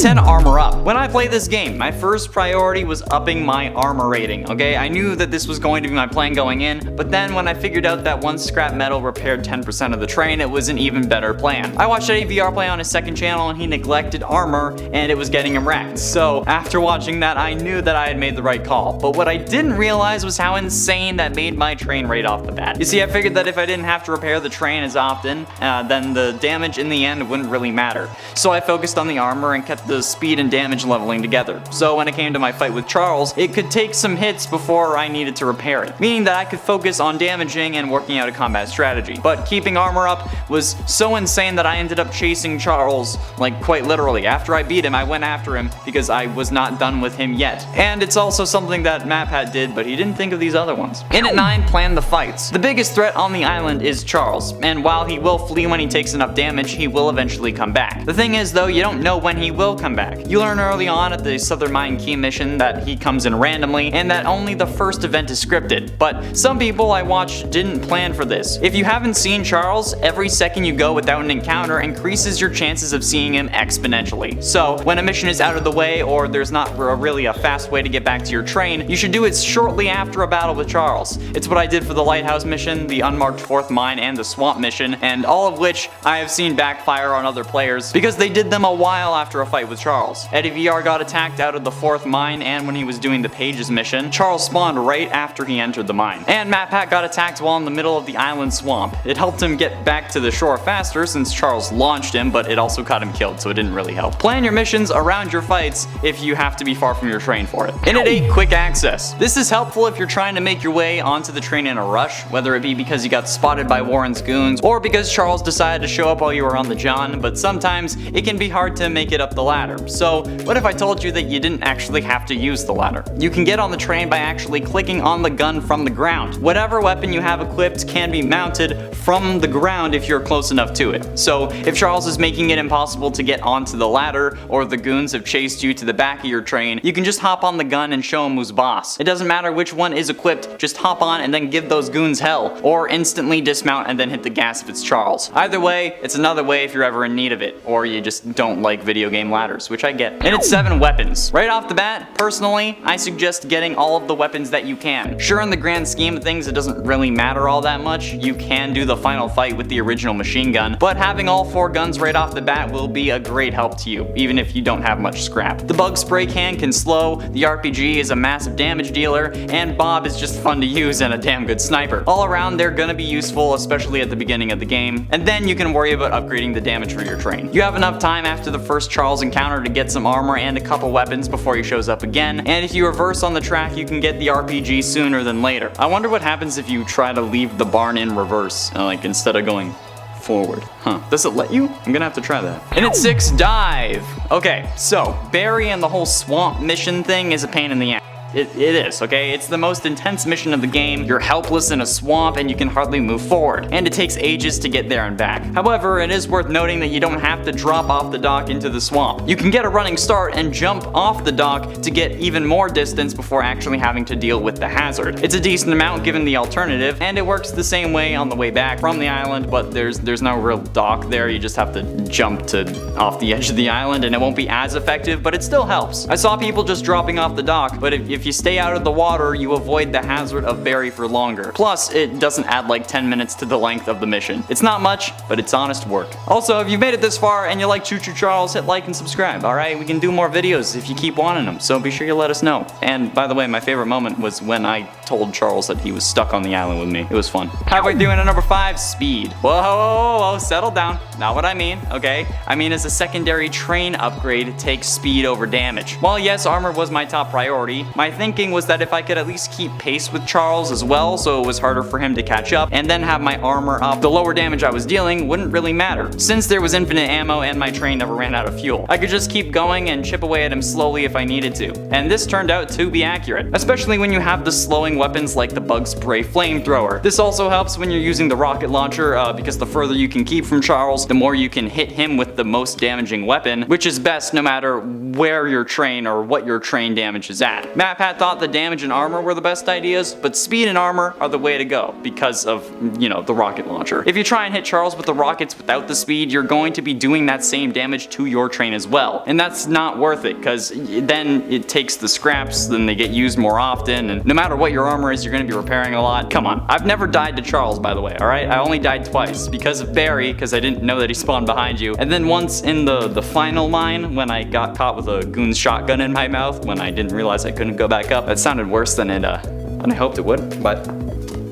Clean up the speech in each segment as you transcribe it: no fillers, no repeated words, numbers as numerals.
10, armor up. When I play this game, my first priority was upping my armor rating, okay? I knew that this was going to be my plan going in, but then when I figured out that one scrap metal repaired 10% of the train, it was an even better plan. I watched AVR play on his second channel and he neglected armor and it was getting him wrecked. So after watching that, I knew that I had made the right call. But what I didn't realize was how insane that made my train right off the bat. You see, I figured that if I didn't have to repair the train as often, then the damage in the end wouldn't really matter. So I focused on the armor and kept the speed and damage leveling together. So when it came to my fight with Charles, it could take some hits before I needed to repair it, meaning that I could focus on damaging and working out a combat strategy. But keeping armor up was so insane that I ended up chasing Charles, like quite literally. After I beat him, I went after him because I was not done with him yet. And it's also something that MapHat did, but he didn't think of these other ones. In at 9, plan the fights. The biggest threat on the island is Charles, and while he will flee when he takes enough damage, he will eventually come back. The thing is though, you don't know when he will come back. You learn early on at the Southern Mine Key mission that he comes in randomly, and that only the first event is scripted. But some people I watched didn't plan for this. If you haven't seen Charles, every second you go without an encounter increases your chances of seeing him exponentially. So when a mission is out of the way or there's not really a fast way to get back to your train, you should do it shortly after a battle with Charles. It's what I did for the Lighthouse mission, the Unmarked 4th Mine, and the Swamp mission, and all of which I have seen backfire on other players because they did them a while after a fight with Charles. Eddie VR got attacked out of the 4th mine, and when he was doing the Pages mission, Charles spawned right after he entered the mine. And MapHat got attacked while in the middle of the island swamp. It helped him get back to the shore faster since Charles launched him, but it also got him killed, so it didn't really help. Plan your missions around your fights if you have to be far from your train for it. In at 8, quick access. This is helpful if you're trying to make your way onto the train in a rush, whether it be because you got spotted by Warren's goons or because Charles decided to show up while you were on the John, but sometimes it can be hard to make it up the ladder. So what if I told you that you didn't actually have to use the ladder? You can get on the train by actually clicking on the gun from the ground. Whatever weapon you have equipped can be mounted from the ground if you're close enough to it. So if Charles is making it impossible to get onto the ladder, or the goons have chased you to the back of your train, you can just hop on the gun and show him who's boss. It doesn't matter which one is equipped, just hop on and then give those goons hell, or instantly dismount and then hit the gas if it's Charles. Either way, it's another way if you're ever in need of it, or you just don't like video game ladders, which I get. And it's 7, weapons. Right off the bat, personally, I suggest getting all of the weapons that you can. Sure, in the grand scheme of things, it doesn't really matter all that much. You can do the final fight with the original machine gun, but having all 4 guns right off the bat will be a great help to you, even if you don't have much scrap. The bug spray can slow, the RPG is a massive damage dealer, and Bob is just fun to use and a damn good sniper. All around, they're gonna be useful, especially at the beginning of the game, and then you can worry about upgrading the damage for your train. You have enough time after the first Charles encounter to get some armor and a couple weapons before he shows up again, and if you reverse on the track, you can get the RPG sooner than later. I wonder what happens if you try to leave the barn in reverse, like instead of going forward. Does it let you? I'm gonna have to try that. And at 6, dive. Okay, so Barry and the whole swamp mission thing is a pain in the ass. It is, okay? It's the most intense mission of the game. You're helpless in a swamp and you can hardly move forward, and it takes ages to get there and back. However, it is worth noting that you don't have to drop off the dock into the swamp. You can get a running start and jump off the dock to get even more distance before actually having to deal with the hazard. It's a decent amount given the alternative, and it works the same way on the way back from the island, but there's no real dock there. You just have to jump off the edge of the island, and it won't be as effective, but it still helps. I saw people just dropping off the dock, but if you stay out of the water, you avoid the hazard of Barry for longer. Plus, it doesn't add like 10 minutes to the length of the mission. It's not much, but it's honest work. Also, if you've made it this far and you like Choo Choo Charles, hit like and subscribe, alright? We can do more videos if you keep wanting them, so be sure you let us know. And by the way, my favorite moment was when I told Charles that he was stuck on the island with me. It was fun. Halfway through at number 5, speed. Whoa, settle down. Not what I mean, okay? I mean as a secondary train upgrade, take speed over damage. While yes, armor was my top priority, my thinking was that if I could at least keep pace with Charles as well, so it was harder for him to catch up, and then have my armor up, the lower damage I was dealing wouldn't really matter, since there was infinite ammo and my train never ran out of fuel. I could just keep going and chip away at him slowly if I needed to, and this turned out to be accurate, especially when you have the slowing weapons like the bug spray flamethrower. This also helps when you're using the rocket launcher, because the further you can keep from Charles, the more you can hit him with the most damaging weapon, which is best no matter where your train or what your train damage is at. Map MatPat thought the damage and armor were the best ideas, but speed and armor are the way to go because of, you know, the rocket launcher. If you try and hit Charles with the rockets without the speed, you're going to be doing that same damage to your train as well. And that's not worth it, because then it takes the scraps, then they get used more often, and no matter what your armor is, you're going to be repairing a lot. Come on. I've never died to Charles, by the way, alright? I only died twice because of Barry, because I didn't know that he spawned behind you, and then once in the final mine when I got caught with a goon's shotgun in my mouth when I didn't realize I couldn't go back up. That sounded worse than I hoped it would, but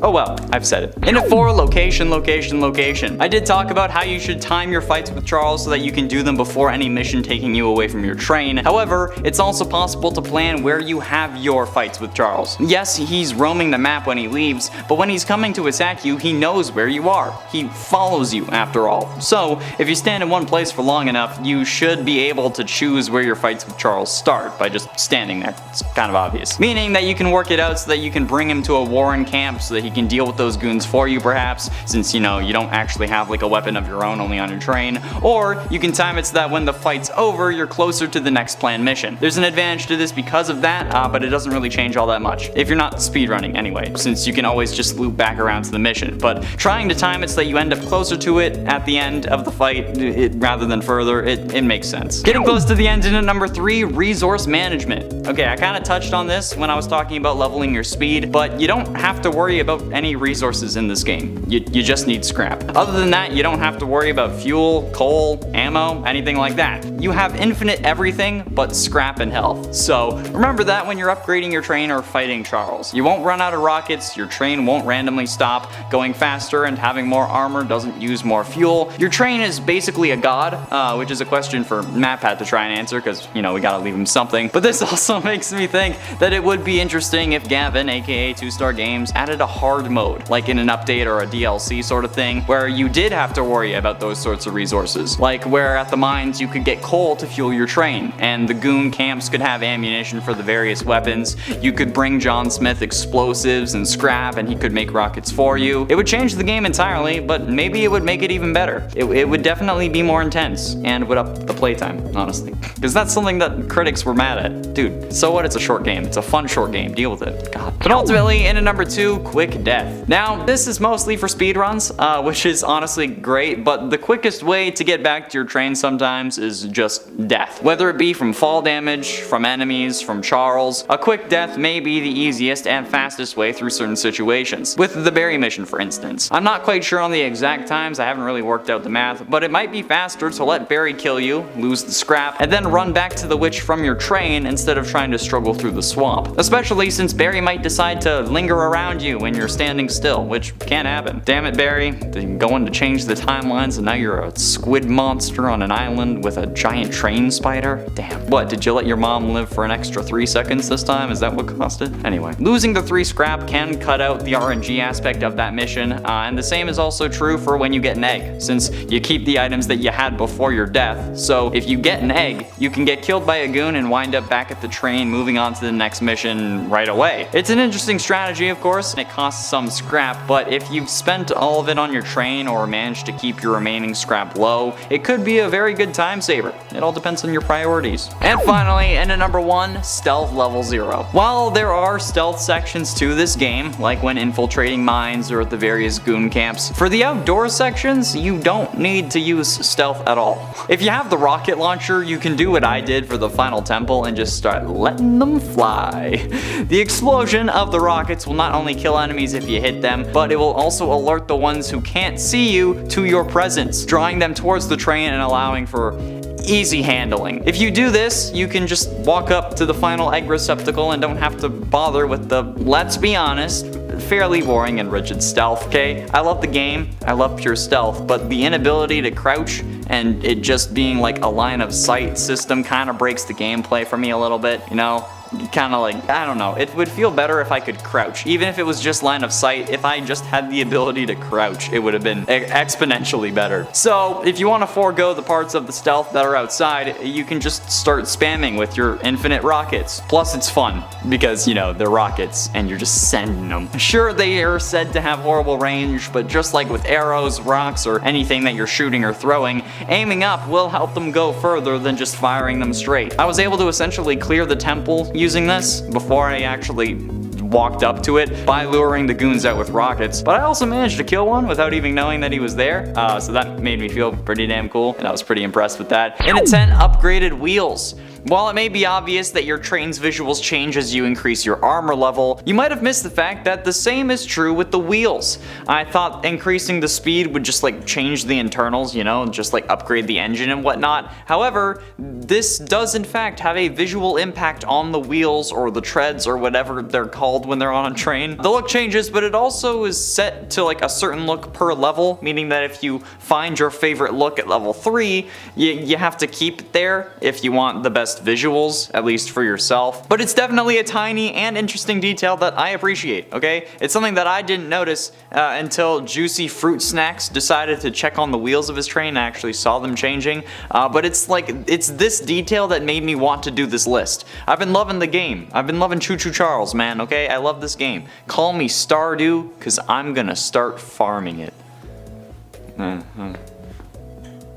oh well, I've said it. In it 4, location, location, location. I did talk about how you should time your fights with Charles so that you can do them before any mission taking you away from your train. However, it's also possible to plan where you have your fights with Charles. Yes, he's roaming the map when he leaves, but when he's coming to attack you, he knows where you are. He follows you, after all. So, if you stand in one place for long enough, you should be able to choose where your fights with Charles start by just standing there. It's kind of obvious. Meaning that you can work it out so that you can bring him to a Warren camp so that he can deal with those goons for you, perhaps, since, you know, you don't actually have like a weapon of your own only on your train. Or you can time it so that when the fight's over, you're closer to the next planned mission. There's an advantage to this because of that, but it doesn't really change all that much if you're not speedrunning anyway, since you can always just loop back around to the mission. But trying to time it so that you end up closer to it at the end of the fight rather than further, it makes sense. Getting close to the end in at number 3, resource management. Okay, I kind of touched on this when I was talking about leveling your speed, but you don't have to worry about any resources in this game. You just need scrap. Other than that, you don't have to worry about fuel, coal, ammo, anything like that. You have infinite everything but scrap and health. So remember that when you're upgrading your train or fighting Charles. You won't run out of rockets, your train won't randomly stop. Going faster and having more armor doesn't use more fuel. Your train is basically a god, which is a question for MatPat to try and answer because, you know, we gotta leave him something. But this also makes me think that it would be interesting if Gavin, aka 2-Star Games, added a hard mode, like in an update or a DLC sort of thing, where you did have to worry about those sorts of resources. Like where at the mines you could get coal to fuel your train, and the goon camps could have ammunition for the various weapons. You could bring John Smith explosives and scrap, and he could make rockets for you. It would change the game entirely, but maybe it would make it even better. It would definitely be more intense, and would up the playtime, honestly. Because that's something that critics were mad at. Dude, so what? It's a short game. It's a fun short game. Deal with it. God. But ultimately, in at number 2, quick death. Now, this is mostly for speedruns, which is honestly great, but the quickest way to get back to your train sometimes is just death. Whether it be from fall damage, from enemies, from Charles, a quick death may be the easiest and fastest way through certain situations. With the Barry mission, for instance. I'm not quite sure on the exact times, I haven't really worked out the math, but it might be faster to let Barry kill you, lose the scrap, and then run back to the witch from your train instead of trying to struggle through the swamp. Especially since Barry might decide to linger around you when you're standing still, which can happen. Damn it, Barry. They're going to change the timelines and now you're a squid monster on an island with a giant train spider? Damn. What, did you let your mom live for an extra 3 seconds this time? Is that what caused it? Anyway, losing the 3 scrap can cut out the RNG aspect of that mission, and the same is also true for when you get an egg, since you keep the items that you had before your death. So if you get an egg, you can get killed by a goon and wind up back at the train moving on to the next mission right away. It's an interesting strategy, of course, and it costs some scrap, but if you've spent all of it on your train or managed to keep your remaining scrap low, it could be a very good time saver. It all depends on your priorities. And finally, in at number 1, stealth level 0. While there are stealth sections to this game, like when infiltrating mines or at the various goon camps, for the outdoor sections, you don't need to use stealth at all. If you have the rocket launcher, you can do what I did for the final temple and just start letting them fly. The explosion of the rockets will not only kill enemies if you hit them, but it will also alert the ones who can't see you to your presence, drawing them towards the train and allowing for easy handling. If you do this, you can just walk up to the final egg receptacle and don't have to bother with the, let's be honest, fairly boring and rigid stealth, okay? I love the game, I love pure stealth, but the inability to crouch and it just being like a line of sight system kind of breaks the gameplay for me a little bit, you know? Kind of like, I don't know, it would feel better if I could crouch. Even if it was just line of sight, if I just had the ability to crouch, it would have been exponentially better. So if you want to forego the parts of the stealth that are outside, you can just start spamming with your infinite rockets. Plus it's fun, because, you know, they're rockets and you're just sending them. Sure, they are said to have horrible range, but just like with arrows, rocks, or anything that you're shooting or throwing, aiming up will help them go further than just firing them straight. I was able to essentially clear the temple using this before I actually walked up to it by luring the goons out with rockets, but I also managed to kill one without even knowing that he was there, so that made me feel pretty damn cool, and I was pretty impressed with that. In a 10, upgraded wheels. While it may be obvious that your train's visuals change as you increase your armor level, you might have missed the fact that the same is true with the wheels. I thought increasing the speed would just like change the internals, you know, just like upgrade the engine and whatnot. However, this does in fact have a visual impact on the wheels or the treads or whatever they're called when they're on a train. The look changes, but it also is set to like a certain look per level, meaning that if you find your favorite look at level 3, you have to keep it there if you want the best visuals, at least for yourself. But it's definitely a tiny and interesting detail that I appreciate, okay? It's something that I didn't notice until Juicy Fruit Snacks decided to check on the wheels of his train and actually saw them changing. But it's this detail that made me want to do this list. I've been loving the game. I've been loving Choo Choo Charles, man, okay? I love this game. Call me Stardew, because I'm gonna start farming it.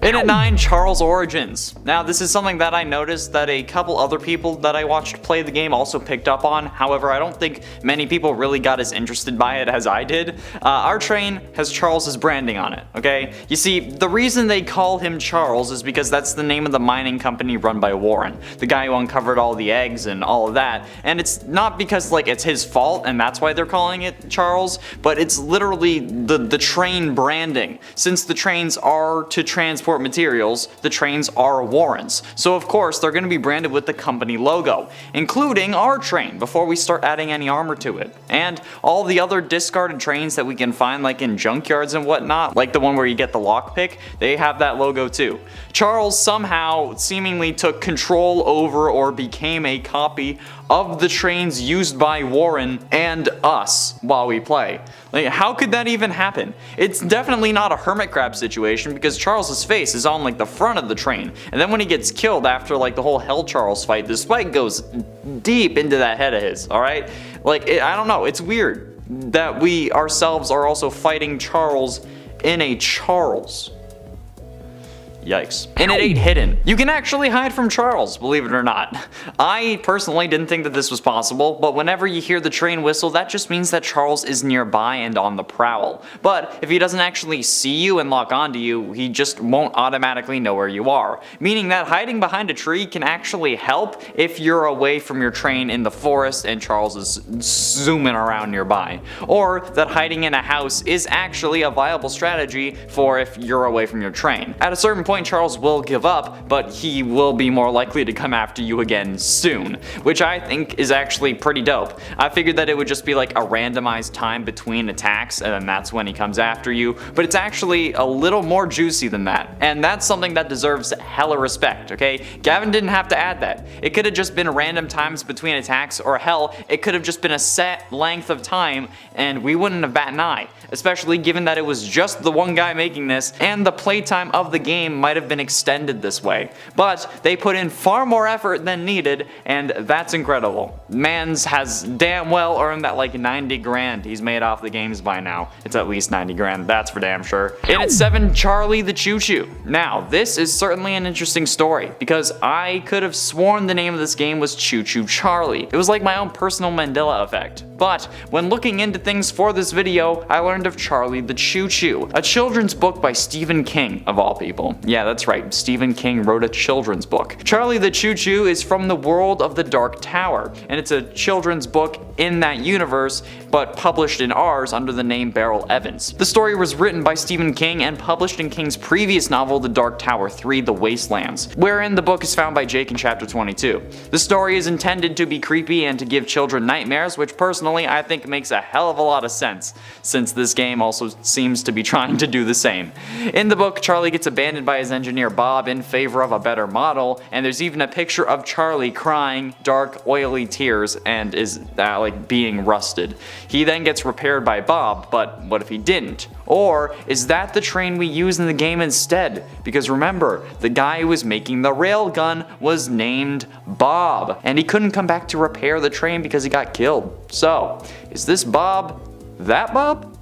In at 9, Charles Origins. Now this is something that I noticed that a couple other people that I watched play the game also picked up on. However, I don't think many people really got as interested by it as I did. Our train has Charles's branding on it, okay? You see, the reason they call him Charles is because that's the name of the mining company run by Warren, the guy who uncovered all the eggs and all of that. And it's not because like it's his fault and that's why they're calling it Charles, but it's literally the train branding. Since the trains are to transport materials, the trains are Warren's. So of course they're going to be branded with the company logo, including our train before we start adding any armor to it. And all the other discarded trains that we can find like in junkyards and whatnot, like the one where you get the lockpick, they have that logo too. Charles somehow seemingly took control over or became a copy of the trains used by Warren and us while we play. Like, how could that even happen? It's definitely not a hermit crab situation because Charles's face is on like the front of the train, and then when he gets killed after like the whole Hell Charles fight, the spike goes deep into that head of his, alright? Like, I don't know, it's weird that we ourselves are also fighting Charles in a Charles. Yikes. In at 8, hidden. You can actually hide from Charles, believe it or not. I personally didn't think that this was possible, but whenever you hear the train whistle, that just means that Charles is nearby and on the prowl. But if he doesn't actually see you and lock onto you, he just won't automatically know where you are. Meaning that hiding behind a tree can actually help if you're away from your train in the forest and Charles is zooming around nearby. Or that hiding in a house is actually a viable strategy for if you're away from your train. At a certain point, Charles will give up, but he will be more likely to come after you again soon, which I think is actually pretty dope. I figured that it would just be like a randomized time between attacks and then that's when he comes after you, but it's actually a little more juicy than that, and that's something that deserves hella respect, okay? Gavin didn't have to add that. It could have just been random times between attacks, or hell, it could have just been a set length of time and we wouldn't have bat an eye, especially given that it was just the one guy making this and the playtime of the game might have been extended this way. But they put in far more effort than needed, and that's incredible. Mans has damn well earned that like 90 grand he's made off the games by now. It's at least 90 grand, that's for damn sure. In at 7, Charlie the Choo Choo. Now, this is certainly an interesting story, because I could have sworn the name of this game was Choo Choo Charlie. It was like my own personal Mandela effect. But when looking into things for this video, I learned of Charlie the Choo Choo, a children's book by Stephen King, of all people. Yeah, that's right, Stephen King wrote a children's book. Charlie the Choo Choo is from the world of the Dark Tower, and it's a children's book in that universe, but published in ours under the name Beryl Evans. The story was written by Stephen King and published in King's previous novel, The Dark Tower 3: The Wastelands, wherein the book is found by Jake in chapter 22. The story is intended to be creepy and to give children nightmares, which personally I think makes a hell of a lot of sense, since this game also seems to be trying to do the same. In the book, Charlie gets abandoned by his engineer Bob in favor of a better model, and there's even a picture of Charlie crying dark, oily tears and is like being rusted. He then gets repaired by Bob, but what if he didn't? Or is that the train we use in the game instead? Because remember, the guy who was making the railgun was named Bob, and he couldn't come back to repair the train because he got killed. So, is this Bob that Bob?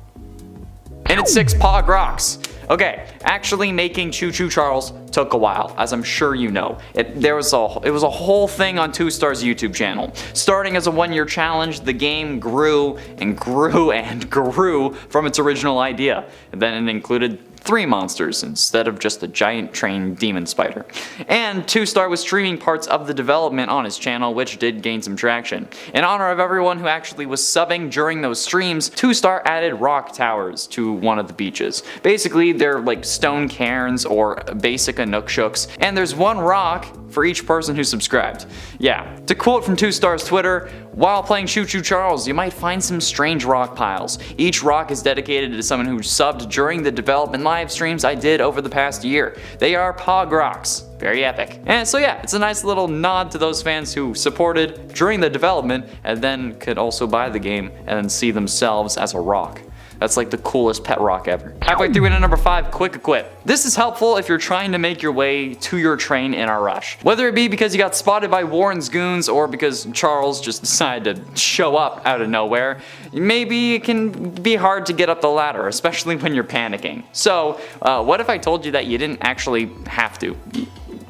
And it's 6, Pog Rocks. Okay, actually making Choo Choo Charles took a while, as I'm sure you know. It was a whole thing on 2Star's YouTube channel. Starting as a 1-year challenge, the game grew and grew and grew from its original idea. And then it included 3 monsters instead of just a giant trained demon spider. And 2Star was streaming parts of the development on his channel, which did gain some traction. In honor of everyone who actually was subbing during those streams, 2Star added rock towers to one of the beaches. Basically, they're like stone cairns or basic Inukshooks, and there's 1 rock for each person who subscribed. Yeah, to quote from 2Star's Twitter, "While playing Choo Choo Charles, you might find some strange rock piles. Each rock is dedicated to someone who subbed during the development live streams I did over the past year. They are Pog Rocks." Very epic. And so yeah, it's a nice little nod to those fans who supported during the development and then could also buy the game and then see themselves as a rock. That's like the coolest pet rock ever. Halfway through into number 5, quick equip. This is helpful if you're trying to make your way to your train in a rush. Whether it be because you got spotted by Warren's goons or because Charles just decided to show up out of nowhere, maybe it can be hard to get up the ladder, especially when you're panicking. So, what if I told you that you didn't actually have to?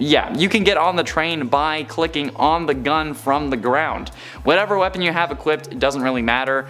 Yeah, you can get on the train by clicking on the gun from the ground. Whatever weapon you have equipped, it doesn't really matter.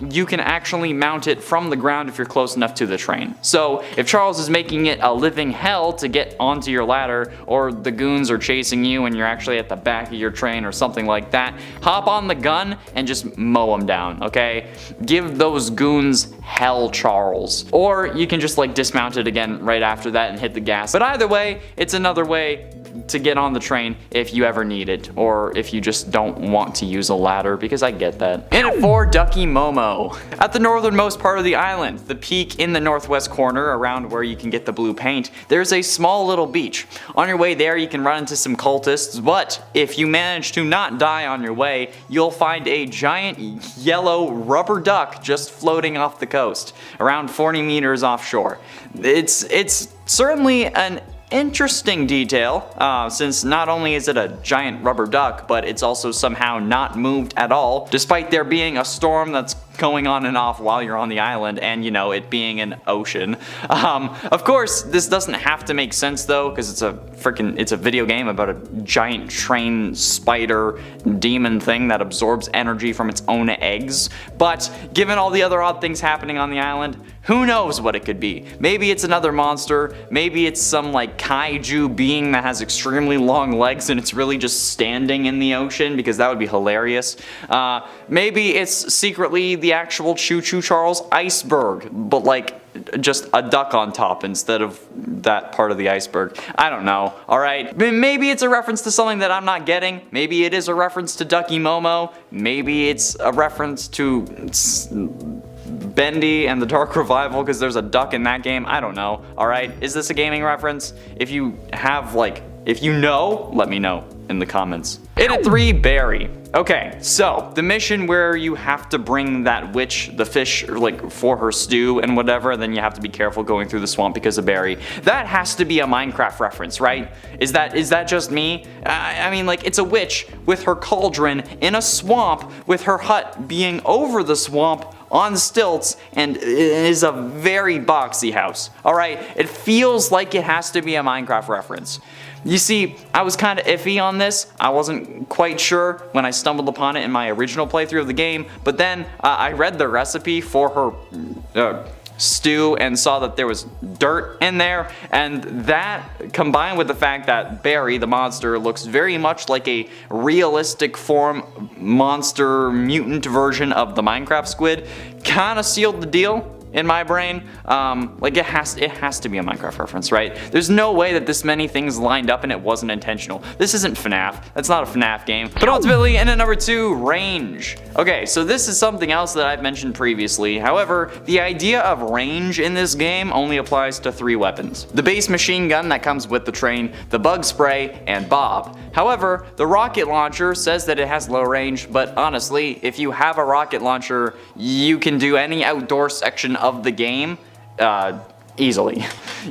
You can actually mount it from the ground if you're close enough to the train. So if Charles is making it a living hell to get onto your ladder, or the goons are chasing you and you're actually at the back of your train or something like that, hop on the gun and just mow them down, okay? Give those goons hell, Charles. Or you can just like dismount it again right after that and hit the gas. But either way, it's another way to get on the train if you ever need it, or if you just don't want to use a ladder, because I get that. In at 4, Ducky Momo. At the northernmost part of the island, the peak in the northwest corner around where you can get the blue paint, there's a small little beach. On your way there you can run into some cultists, but if you manage to not die on your way, you'll find a giant yellow rubber duck just floating off the coast, around 40 meters offshore. It's certainly an interesting detail, since not only is it a giant rubber duck, but it's also somehow not moved at all, despite there being a storm that's going on and off while you're on the island, and you know, it being an ocean. Of course, this doesn't have to make sense though, because it's a video game about a giant train spider demon thing that absorbs energy from its own eggs. But given all the other odd things happening on the island, who knows what it could be? Maybe it's another monster, maybe it's some like kaiju being that has extremely long legs and it's really just standing in the ocean, because that would be hilarious. Maybe it's secretly the actual Choo Choo Charles iceberg, but like just a duck on top instead of that part of the iceberg. I don't know, alright? Maybe it's a reference to something that I'm not getting. Maybe it is a reference to Ducky Momo. Maybe it's a reference to Bendy and the Dark Revival, because there's a duck in that game. I don't know, alright? Is this a gaming reference? If you know, let me know in the comments. In at 3, Barry. Okay, so the mission where you have to bring that witch, the fish, like for her stew and whatever, then you have to be careful going through the swamp because of Barry. That has to be a Minecraft reference, right? Is that just me? I mean, like, it's a witch with her cauldron in a swamp with her hut being over the swamp on stilts, and it is a very boxy house. Alright, it feels like it has to be a Minecraft reference. You see, I was kind of iffy on this. I wasn't quite sure when I stumbled upon it in my original playthrough of the game, but then I read the recipe for her stew and saw that there was dirt in there, and that combined with the fact that Barry the monster looks very much like a realistic form monster mutant version of the Minecraft squid kind of sealed the deal in my brain. Like it has to be a Minecraft reference, right? There's no way that this many things lined up and it wasn't intentional. This isn't FNAF. That's not a FNAF game. But ultimately, in at number 2, range. Okay, so this is something else that I've mentioned previously. However, the idea of range in this game only applies to 3 weapons. The base machine gun that comes with the train, the bug spray, and Bob. However, the rocket launcher says that it has low range, but honestly, if you have a rocket launcher, you can do any outdoor section of the game easily.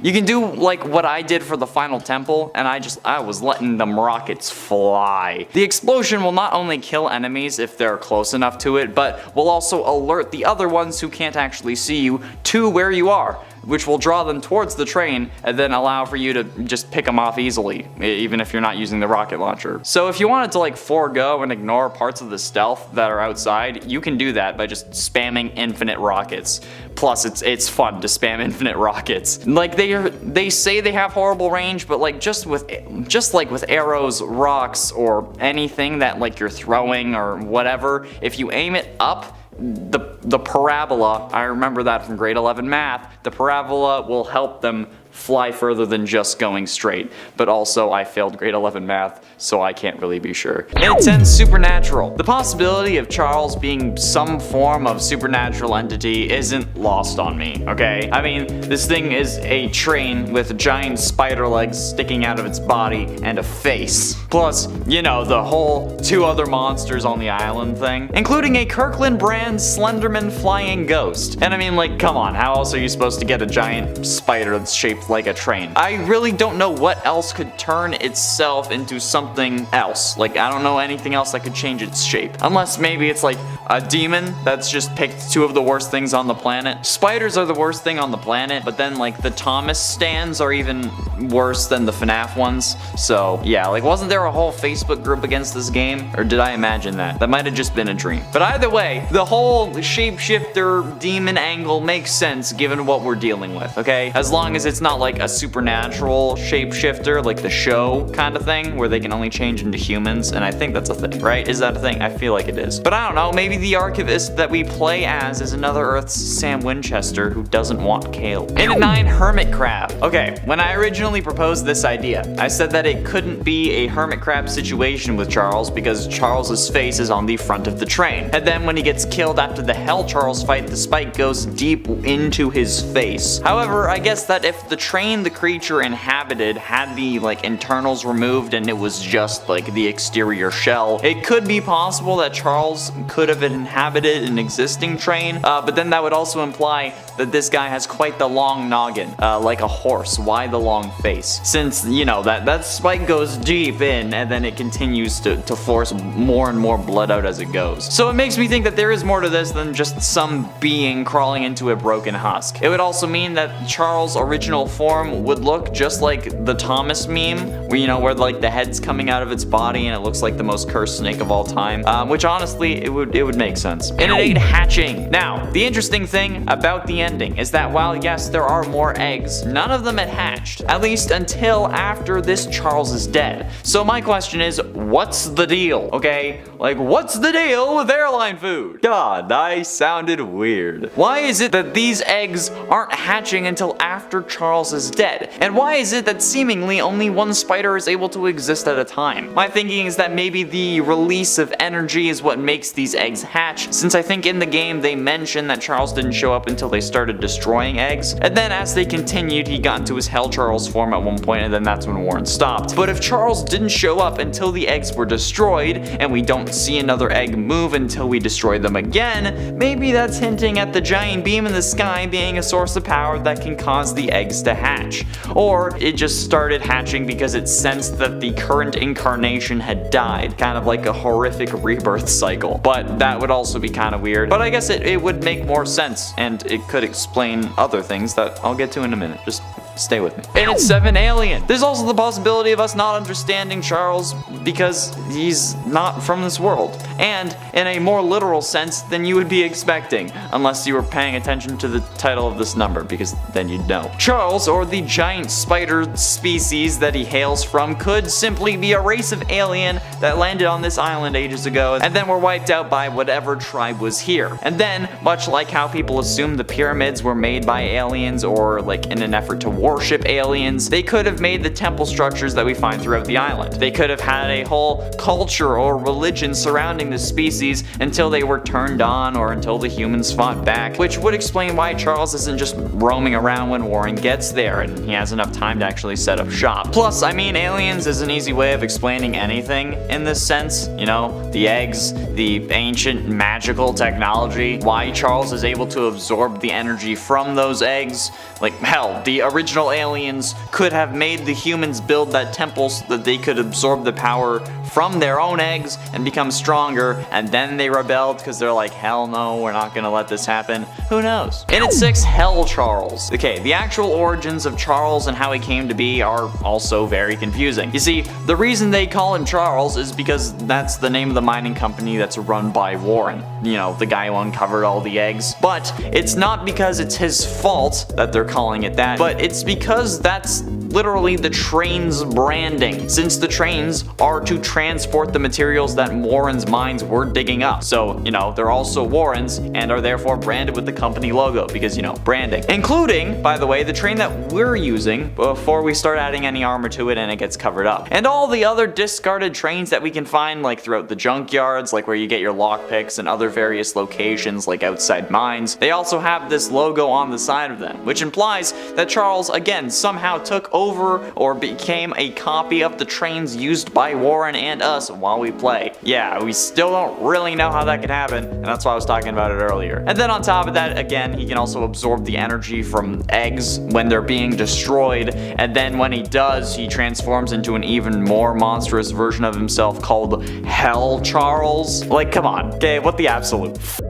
You can do like what I did for the final temple, and I was letting them rockets fly. The explosion will not only kill enemies if they're close enough to it, but will also alert the other ones who can't actually see you to where you are. which will draw them towards the train and then allow for you to just pick them off easily, even if you're not using the rocket launcher. So if you wanted to like forego and ignore parts of the stealth that are outside, you can do that by just spamming infinite rockets. Plus, it's fun to spam infinite rockets. Like they say they have horrible range, but like just like with arrows, rocks, or anything that like you're throwing or whatever, if you aim it up, the parabola, I remember that from grade 11 math, the parabola will help them fly further than just going straight. But also, I failed grade 11 math, so I can't really be sure. And 10, supernatural. The possibility of Charles being some form of supernatural entity isn't lost on me, okay? I mean, this thing is a train with giant spider legs sticking out of its body and a face. Plus, you know, the whole 2 other monsters on the island thing, including a Kirkland brand Slenderman flying ghost. And I mean, like, come on, how else are you supposed to get a giant spider that's shaped like a train? I really don't know what else could turn itself into something else. Like, I don't know anything else that could change its shape. Unless maybe it's like a demon that's just picked 2 of the worst things on the planet. Spiders are the worst thing on the planet, but then like the Thomas stands are even worse than the FNAF ones. So yeah, like wasn't there a whole Facebook group against this game? Or did I imagine that? That might have just been a dream. But either way, the whole shapeshifter demon angle makes sense given what we're dealing with, okay? As long as it's not like a supernatural shapeshifter, like the show kind of thing, where they can only change into humans, and I think that's a thing, right? Is that a thing? I feel like it is. But I don't know, maybe the archivist that we play as is Another Earth's Sam Winchester who doesn't want kale. And at 9, hermit crab. Okay, when I originally proposed this idea, I said that it couldn't be a hermit crab situation with Charles because Charles's face is on the front of the train. And then when he gets killed after the Hell Charles fight, the spike goes deep into his face. However, I guess that if the train the creature inhabited had the like internals removed and it was just like the exterior shell, it could be possible that Charles could have inhabited an existing train, but then that would also imply that this guy has quite the long noggin, like a horse. Why the long face? Since, you know, that spike goes deep in and then it continues to force more and more blood out as it goes. So it makes me think that there is more to this than just some being crawling into a broken husk. It would also mean that Charles' original form would look just like the Thomas meme, where, you know, where like the head's coming out of its body and it looks like the most cursed snake of all time, which honestly, it would make sense. And at 8, hatching. Now, the interesting thing about the ending is that while yes, there are more eggs, none of them had hatched, at least until after this Charles is dead. So my question is, what's the deal, okay? Like, what's the deal with airline food? God, I sounded weird. Why is it that these eggs aren't hatching until after Charles is dead? And why is it that seemingly only 1 spider is able to exist at a time? My thinking is that maybe the release of energy is what makes these eggs hatch, since I think in the game they mention that Charles didn't show up until they started destroying eggs, and then as they continued he got into his Hell Charles form at one point, and then that's when Warren stopped. But if Charles didn't show up until the eggs were destroyed, and we don't see another egg move until we destroy them again, maybe that's hinting at the giant beam in the sky being a source of power that can cause the eggs to hatch. Or it just started hatching because it sensed that the current incarnation had died, kind of like a horrific rebirth cycle. But that would also be kind of weird. But I guess it would make more sense, and it could explain other things that I'll get to in a minute. Just stay with me. And it's 7, alien. There's also the possibility of us not understanding Charles because he's not from this world, and in a more literal sense than you would be expecting, unless you were paying attention to the title of this number, because then you'd know. Charles, or the giant spider species that he hails from, could simply be a race of alien that landed on this island ages ago and then were wiped out by whatever tribe was here. And then, much like how people assume the pyramids were made by aliens or like in an effort to worship aliens, they could have made the temple structures that we find throughout the island. They could have had a whole culture or religion surrounding the species until they were turned on or until the humans fought back, which would explain why Charles isn't just roaming around when Warren gets there and he has enough time to actually set up shop. Plus, I mean, aliens is an easy way of explaining anything. in this sense. You know, the eggs, the ancient magical technology, why Charles is able to absorb the energy from those eggs. Like, hell, the original aliens could have made the humans build that temple so that they could absorb the power from their own eggs and become stronger, and then they rebelled because they're like, hell no, we're not gonna let this happen. Who knows? And at 6, Hell Charles. Okay, the actual origins of Charles and how he came to be are also very confusing. You see, the reason they call him Charles is because that's the name of the mining company that's run by Warren. You know, the guy who uncovered all the eggs. But it's not because it's his fault that they're calling it that, but it's because that's literally the train's branding, since the trains are to transport the materials that Warren's mines were digging up. So, you know, they're also Warren's and are therefore branded with the company logo because, you know, branding. Including, by the way, the train that we're using before we start adding any armor to it and it gets covered up. And all the other discarded trains that we can find like throughout the junkyards, like where you get your lockpicks and other various locations like outside mines. They also have this logo on the side of them, which implies that Charles, again, somehow took over or became a copy of the trains used by Warren and us while we play. Yeah, we still don't really know how that could happen, and that's why I was talking about it earlier. And then on top of that, again, he can also absorb the energy from eggs when they're being destroyed, and then when he does, he transforms into an even more monstrous version of himself called Hell Charles. Like, come on, okay, what the absolute f***?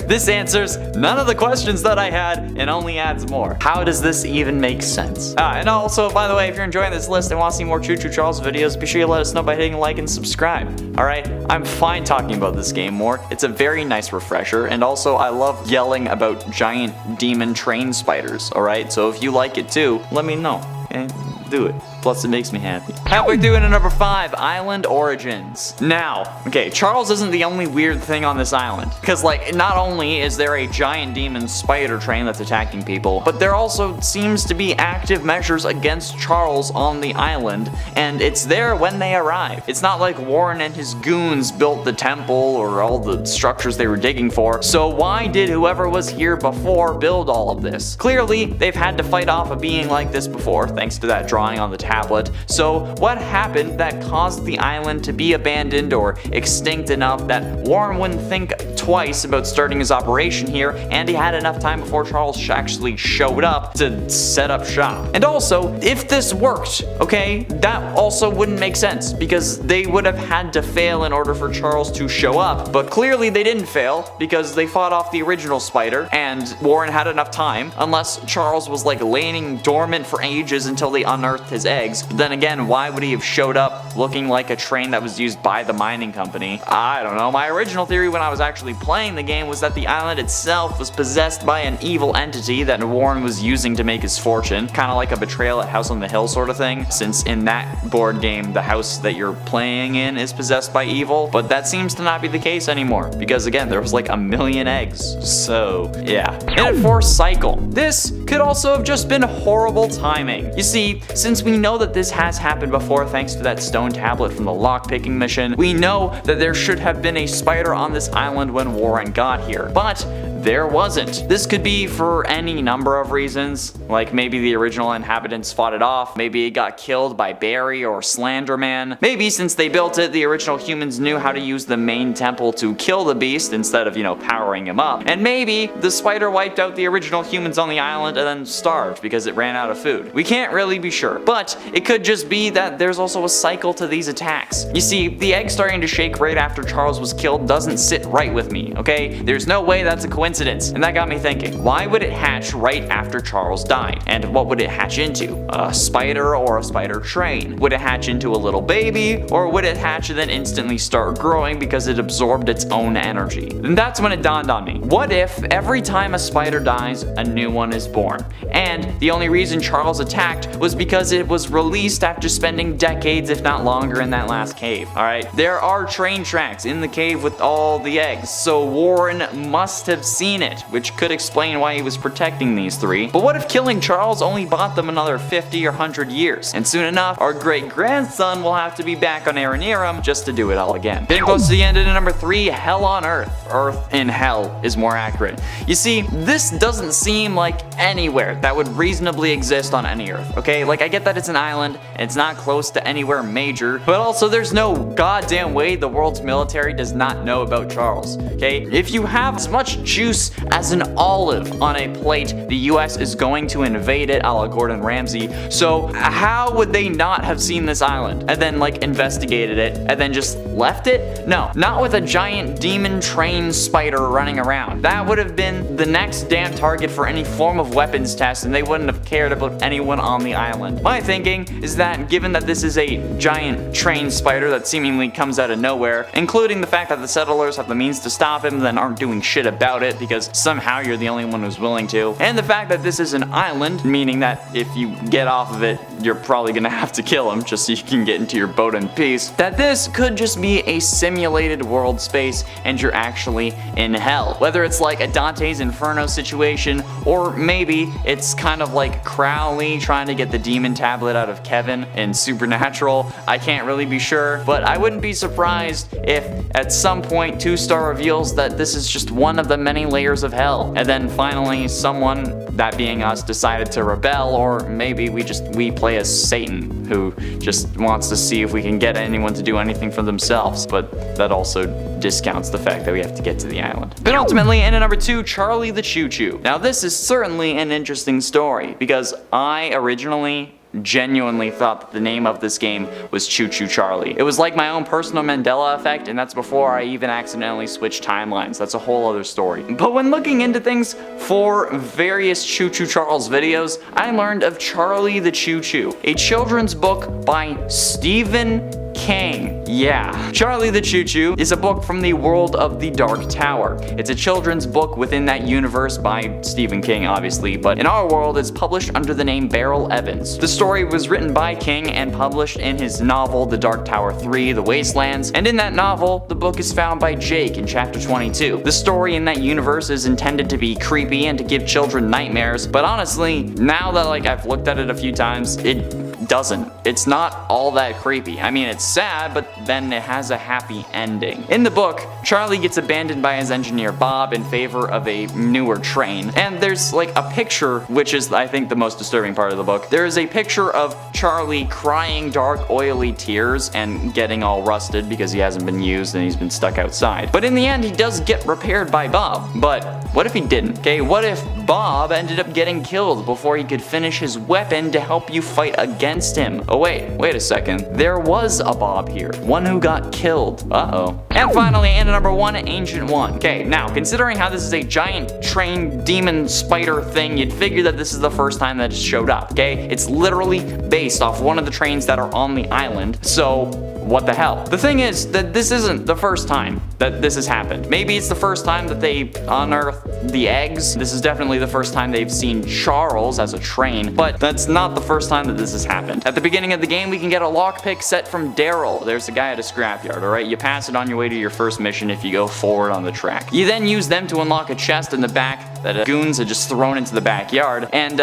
This answers none of the questions that I had and only adds more. How does this even make sense? And also, by the way, if you're enjoying this list and want to see more Choo Choo Charles videos, be sure you let us know by hitting like and subscribe. Alright, I'm fine talking about this game more. It's a very nice refresher, and also I love yelling about giant demon train spiders, alright? So if you like it too, let me know, okay? Do it. Plus, it makes me happy. Halfway through into number 5, Island Origins. Now, okay, Charles isn't the only weird thing on this island. Because, like, not only is there a giant demon spider train that's attacking people, but there also seems to be active measures against Charles on the island, and it's there when they arrive. It's not like Warren and his goons built the temple or all the structures they were digging for, so why did whoever was here before build all of this? Clearly, they've had to fight off a being like this before, thanks to that drawing on the tablet. So what happened that caused the island to be abandoned or extinct enough that Warren wouldn't think twice about starting his operation here, and he had enough time before Charles actually showed up to set up shop? And also, if this worked, okay, that also wouldn't make sense because they would have had to fail in order for Charles to show up, but clearly they didn't fail because they fought off the original spider and Warren had enough time, unless Charles was like laying dormant for ages until they unearthed his eggs. But then again, why would he have showed up looking like a train that was used by the mining company? I don't know. My original theory when I was actually playing the game was that the island itself was possessed by an evil entity that Warren was using to make his fortune, kind of like a Betrayal at House on the Hill sort of thing, since in that board game the house that you're playing in is possessed by evil, but that seems to not be the case anymore because again there was like a million eggs. So yeah. And at 4, Cycle. This could also have just been horrible timing. You see, since we know that this has happened before thanks to that stone tablet from the lockpicking mission, we know that there should have been a spider on this island when Warren got here, but there wasn't. This could be for any number of reasons, like maybe the original inhabitants fought it off, maybe it got killed by Barry or Slender Man, maybe since they built it, the original humans knew how to use the main temple to kill the beast instead of, you know, powering him up, and maybe the spider wiped out the original humans on the island and then starved because it ran out of food. We can't really be sure, but it could just be that there's also a cycle to these attacks. You see, the egg starting to shake right after Charles was killed doesn't sit right with me, okay? There's no way that's a coincidence. And that got me thinking, why would it hatch right after Charles died? And what would it hatch into? A spider or a spider train? Would it hatch into a little baby? Or would it hatch and then instantly start growing because it absorbed its own energy? And that's when it dawned on me. What if every time a spider dies, a new one is born? And the only reason Charles attacked was because it was released after spending decades, if not longer, in that last cave. Alright, there are train tracks in the cave with all the eggs, so Warren must have seen seen it, which could explain why he was protecting these three. But what if killing Charles only bought them another 50 or 100 years? And soon enough, our great-grandson will have to be back on Aranearum just to do it all again. Getting close to the end of number 3, Hell on Earth. Earth in Hell is more accurate. You see, this doesn't seem like anywhere that would reasonably exist on any Earth, okay? Like, I get that it's an island, and it's not close to anywhere major, but also there's no goddamn way the world's military does not know about Charles, okay? If you have as much juice as an olive on a plate, the US is going to invade it a la Gordon Ramsay, so how would they not have seen this island and then like investigated it and then just left it? No, not with a giant demon trained spider running around. That would have been the next damn target for any form of weapons test, and they wouldn't have cared about anyone on the island. My thinking is that given that this is a giant trained spider that seemingly comes out of nowhere, including the fact that the settlers have the means to stop him then aren't doing shit about it because somehow you're the only one who's willing to, and the fact that this is an island, meaning that if you get off of it, you're probably gonna have to kill him just so you can get into your boat in peace, that this could just be a simulated world space and you're actually in hell. Whether it's like a Dante's Inferno situation, or maybe it's kind of like Crowley trying to get the demon tablet out of Kevin in Supernatural, I can't really be sure, but I wouldn't be surprised if at some point 2-Star reveals that this is just one of the many layers of hell, and then finally someone, that being us, decided to rebel, or maybe we play as Satan, who just wants to see if we can get anyone to do anything for themselves, but that also discounts the fact that we have to get to the island. But ultimately, in at number 2, Charlie the Choo Choo. Now this is certainly an interesting story, because I originally genuinely thought that the name of this game was Choo Choo Charlie. It was like my own personal Mandela effect, and that's before I even accidentally switched timelines. That's a whole other story. But when looking into things for various Choo Choo Charles videos, I learned of Charlie the Choo Choo, a children's book by Stephen King. Yeah. Charlie the Choo Choo is a book from the world of the Dark Tower. It's a children's book within that universe by Stephen King, obviously, but in our world it's published under the name Beryl Evans. The story was written by King and published in his novel The Dark Tower 3, The Wastelands, and in that novel, the book is found by Jake in chapter 22. The story in that universe is intended to be creepy and to give children nightmares, but honestly, now that I've looked at it a few times, it doesn't. It's not all that creepy. I mean, it's sad, but then it has a happy ending. In the book, Charlie gets abandoned by his engineer Bob in favor of a newer train, and there's like a picture, which is I think the most disturbing part of the book. There is a picture of Charlie crying dark oily tears and getting all rusted because he hasn't been used and he's been stuck outside. But in the end, he does get repaired by Bob. But what if he didn't? Okay, what if Bob ended up getting killed before he could finish his weapon to help you fight against him? Oh wait a second. There was a Bob here. One who got killed. Uh-oh. And finally, and number 1, Ancient One. Okay, now, considering how this is a giant train demon spider thing, you'd figure that this is the first time that it showed up, okay? It's literally based off one of the trains that are on the island, so what the hell? The thing is that this isn't the first time that this has happened. Maybe it's the first time that they unearthed the eggs. This is definitely the first time they've seen Charles as a train, but that's not the first time that this has happened. At the beginning of the game, we can get a lockpick set from Daryl. There's a guy at a scrapyard, alright? You pass it on your way to your first mission if you go forward on the track. You then use them to unlock a chest in the back that goons had just thrown into the backyard, and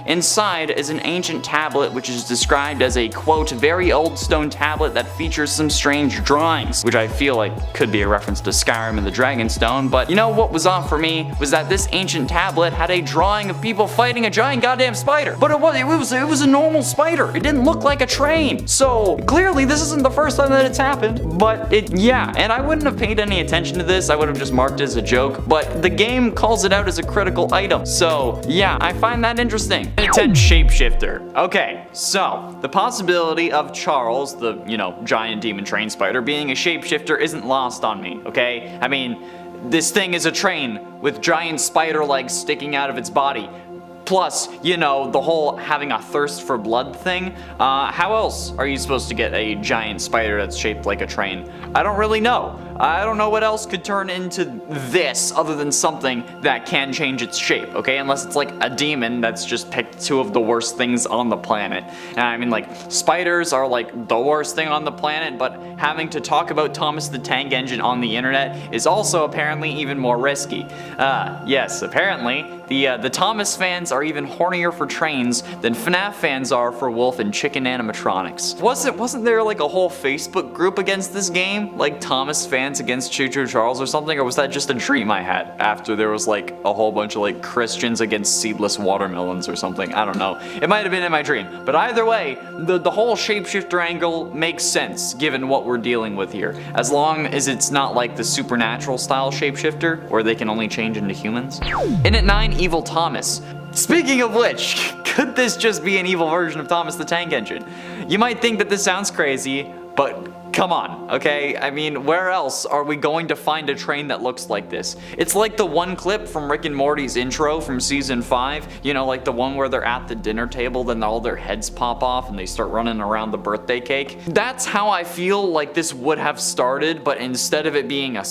inside is an ancient tablet which is described as a, quote, very old stone tablet that features some strange drawings, which I feel like could be a reference to Skyrim and the Dragonstone, but you know what was off for me was that this ancient tablet had a drawing of people fighting a giant goddamn spider, but it was a normal spider. It didn't look like a train, so clearly this isn't the first time that it's happened, but yeah, and I wouldn't have paid any attention to this, I would have just marked it as a joke, but the game calls it out as a critical item, so yeah, I find that interesting. 10, Shapeshifter. Okay, so the possibility of Charles, the, giant demon train spider, being a shapeshifter isn't lost on me, okay? I mean, this thing is a train with giant spider legs sticking out of its body. Plus, you know, the whole having a thirst for blood thing. How else are you supposed to get a giant spider that's shaped like a train? I don't really know. I don't know what else could turn into this other than something that can change its shape, okay? Unless it's like a demon that's just picked two of the worst things on the planet. And I mean, like, spiders are like the worst thing on the planet, but having to talk about Thomas the Tank Engine on the internet is also apparently even more risky. Yes, apparently, the Thomas fans are even hornier for trains than FNAF fans are for wolf and chicken animatronics. Wasn't there like a whole Facebook group against this game? Like Thomas fans against Choo Choo Charles or something? Or was that just a dream I had after there was like a whole bunch of like Christians against seedless watermelons or something? I don't know. It might have been in my dream. But either way, the whole shapeshifter angle makes sense given what we're dealing with here. As long as it's not like the supernatural style shapeshifter where they can only change into humans. In at 9, Evil Thomas. Speaking of which, could this just be an evil version of Thomas the Tank Engine? You might think that this sounds crazy, but come on, okay? I mean, where else are we going to find a train that looks like this? It's like the one clip from Rick and Morty's intro from season 5, you know, like the one where they're at the dinner table, then all their heads pop off and they start running around the birthday cake. That's how I feel like this would have started, but instead of it being a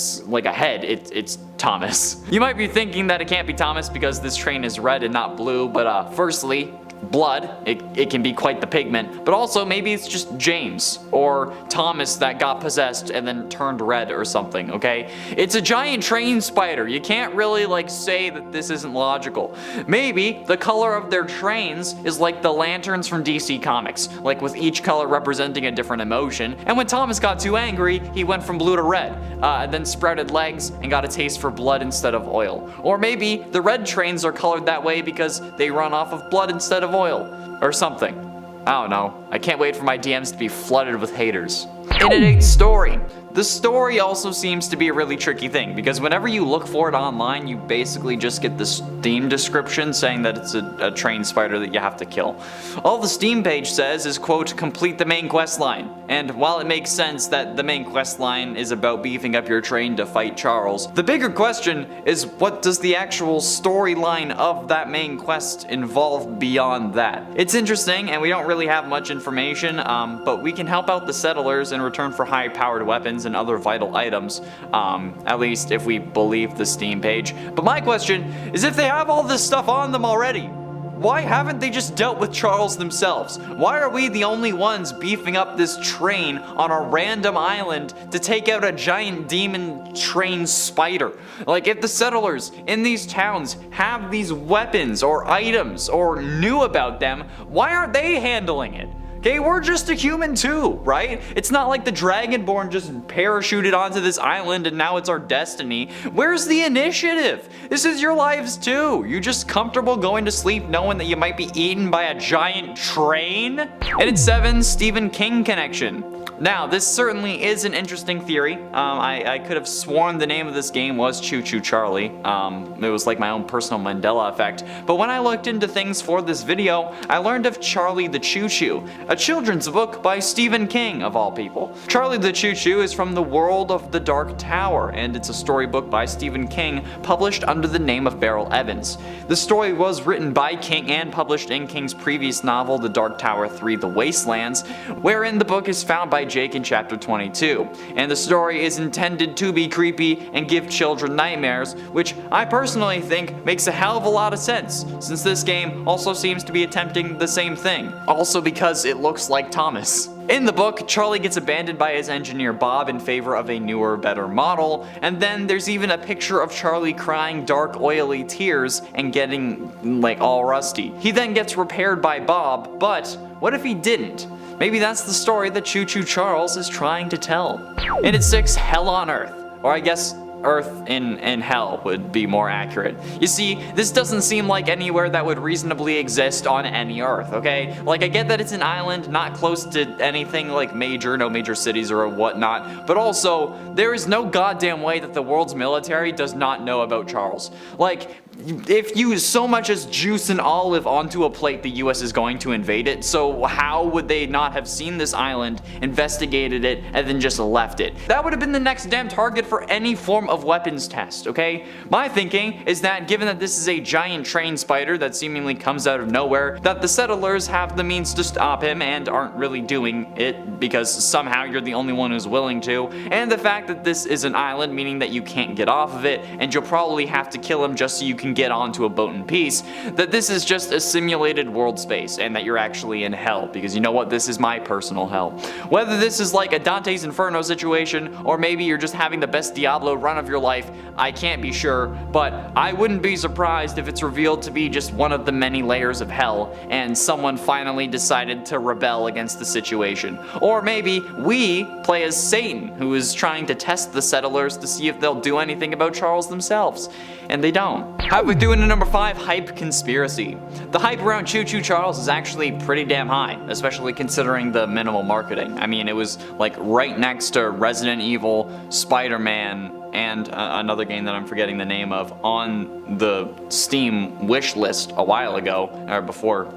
head, it's Thomas. You might be thinking that it can't be Thomas because this train is red and not blue, but firstly, blood, it can be quite the pigment, but also maybe it's just James or Thomas that got possessed and then turned red or something, okay? It's a giant train spider. You can't really like say that this isn't logical. Maybe the color of their trains is like the lanterns from DC Comics, like with each color representing a different emotion, and when Thomas got too angry, he went from blue to red, and then sprouted legs and got a taste for blood instead of oil. Or maybe the red trains are colored that way because they run off of blood instead of oil, or something. I don't know. I can't wait for my DMs to be flooded with haters. In at 8, story. The story also seems to be a really tricky thing because whenever you look for it online, you basically just get this Steam description saying that it's a train spider that you have to kill. All the Steam page says is, quote, complete the main quest line. And while it makes sense that the main quest line is about beefing up your train to fight Charles, the bigger question is what does the actual storyline of that main quest involve beyond that? It's interesting and we don't really have much information, but we can help out the settlers in return for high-powered weapons and other vital items, at least if we believe the Steam page. But my question is, if they have all this stuff on them already, why haven't they just dealt with Charles themselves? Why are we the only ones beefing up this train on a random island to take out a giant demon train spider? Like, if the settlers in these towns have these weapons or items or knew about them, why aren't they handling it? Okay, we're just a human too, right? It's not like the Dragonborn just parachuted onto this island and now it's our destiny. Where's the initiative? This is your lives too. You just comfortable going to sleep knowing that you might be eaten by a giant train? And at 7, Stephen King connection. Now, this certainly is an interesting theory. I could have sworn the name of this game was Choo Choo Charlie. It was like my own personal Mandela effect. But when I looked into things for this video, I learned of Charlie the Choo Choo, a children's book by Stephen King, of all people. Charlie the Choo Choo is from the world of the Dark Tower, and it's a storybook by Stephen King, published under the name of Beryl Evans. The story was written by King and published in King's previous novel, The Dark Tower 3: The Wastelands, wherein the book is found by Jake in chapter 22, and the story is intended to be creepy and give children nightmares, which I personally think makes a hell of a lot of sense, since this game also seems to be attempting the same thing, also because it looks like Thomas. In the book, Charlie gets abandoned by his engineer Bob in favor of a newer, better model, and then there's even a picture of Charlie crying dark, oily tears and getting, like, all rusty. He then gets repaired by Bob, but what if he didn't? Maybe that's the story that Choo Choo Charles is trying to tell. And at 6, Hell on Earth. Or I guess Earth in hell would be more accurate. You see, this doesn't seem like anywhere that would reasonably exist on any Earth, okay? Like, I get that it's an island, not close to anything like no major cities or whatnot, but also, there is no goddamn way that the world's military does not know about Charles. Like, if you so much as juice an olive onto a plate, the US is going to invade it. So how would they not have seen this island, investigated it, and then just left it? That would have been the next damn target for any form of weapons test, okay? My thinking is that given that this is a giant train spider that seemingly comes out of nowhere, that the settlers have the means to stop him and aren't really doing it because somehow you're the only one who's willing to, and the fact that this is an island, meaning that you can't get off of it, and you'll probably have to kill him just so you can get onto a boat in peace, that this is just a simulated world space, and that you're actually in hell, because you know what, this is my personal hell. Whether this is like a Dante's Inferno situation, or maybe you're just having the best Diablo run of your life, I can't be sure, but I wouldn't be surprised if it's revealed to be just one of the many layers of hell, and someone finally decided to rebel against the situation. Or maybe we play as Satan, who is trying to test the settlers to see if they'll do anything about Charles themselves. And they don't. Halfway through into number 5, hype conspiracy. The hype around Choo Choo Charles is actually pretty damn high, especially considering the minimal marketing. I mean, it was like right next to Resident Evil, Spider-Man, and another game that I'm forgetting the name of on the Steam wish list a while ago, or before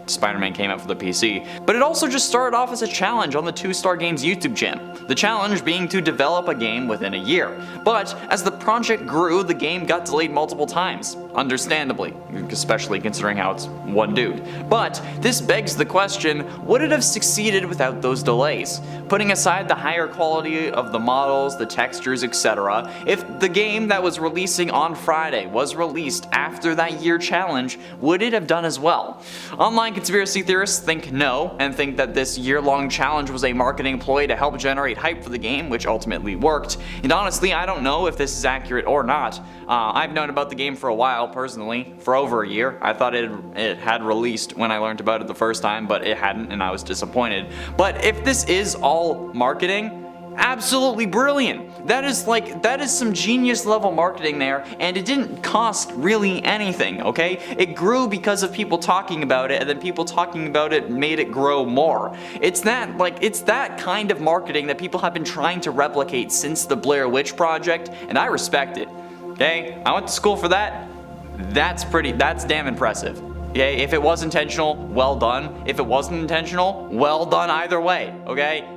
Spider-Man came out for the PC. But it also just started off as a challenge on the 2-Star Games YouTube channel. The challenge being to develop a game within a year. But as the project grew, the game got delayed multiple times, understandably, especially considering how it's one dude. But this begs the question, would it have succeeded without those delays? Putting aside the higher quality of the models, the textures, etc., if the game that was releasing on Friday was released after that year challenge, would it have done as well? Online conspiracy theorists think no, and think that this year-long challenge was a marketing ploy to help generate hype for the game, which ultimately worked. And honestly, I don't know if this is accurate or not. I've known about the game for a while, personally, for over a year. I thought it had released when I learned about it the first time, but it hadn't, and I was disappointed. But if this is all marketing, absolutely brilliant. That is some genius level marketing there, and it didn't cost really anything, okay? It grew because of people talking about it, and then people talking about it made it grow more. It's that kind of marketing that people have been trying to replicate since the Blair Witch Project, and I respect it. Okay? I went to school for that. That's damn impressive. Okay? If it was intentional, well done. If it wasn't intentional, well done either way. Okay?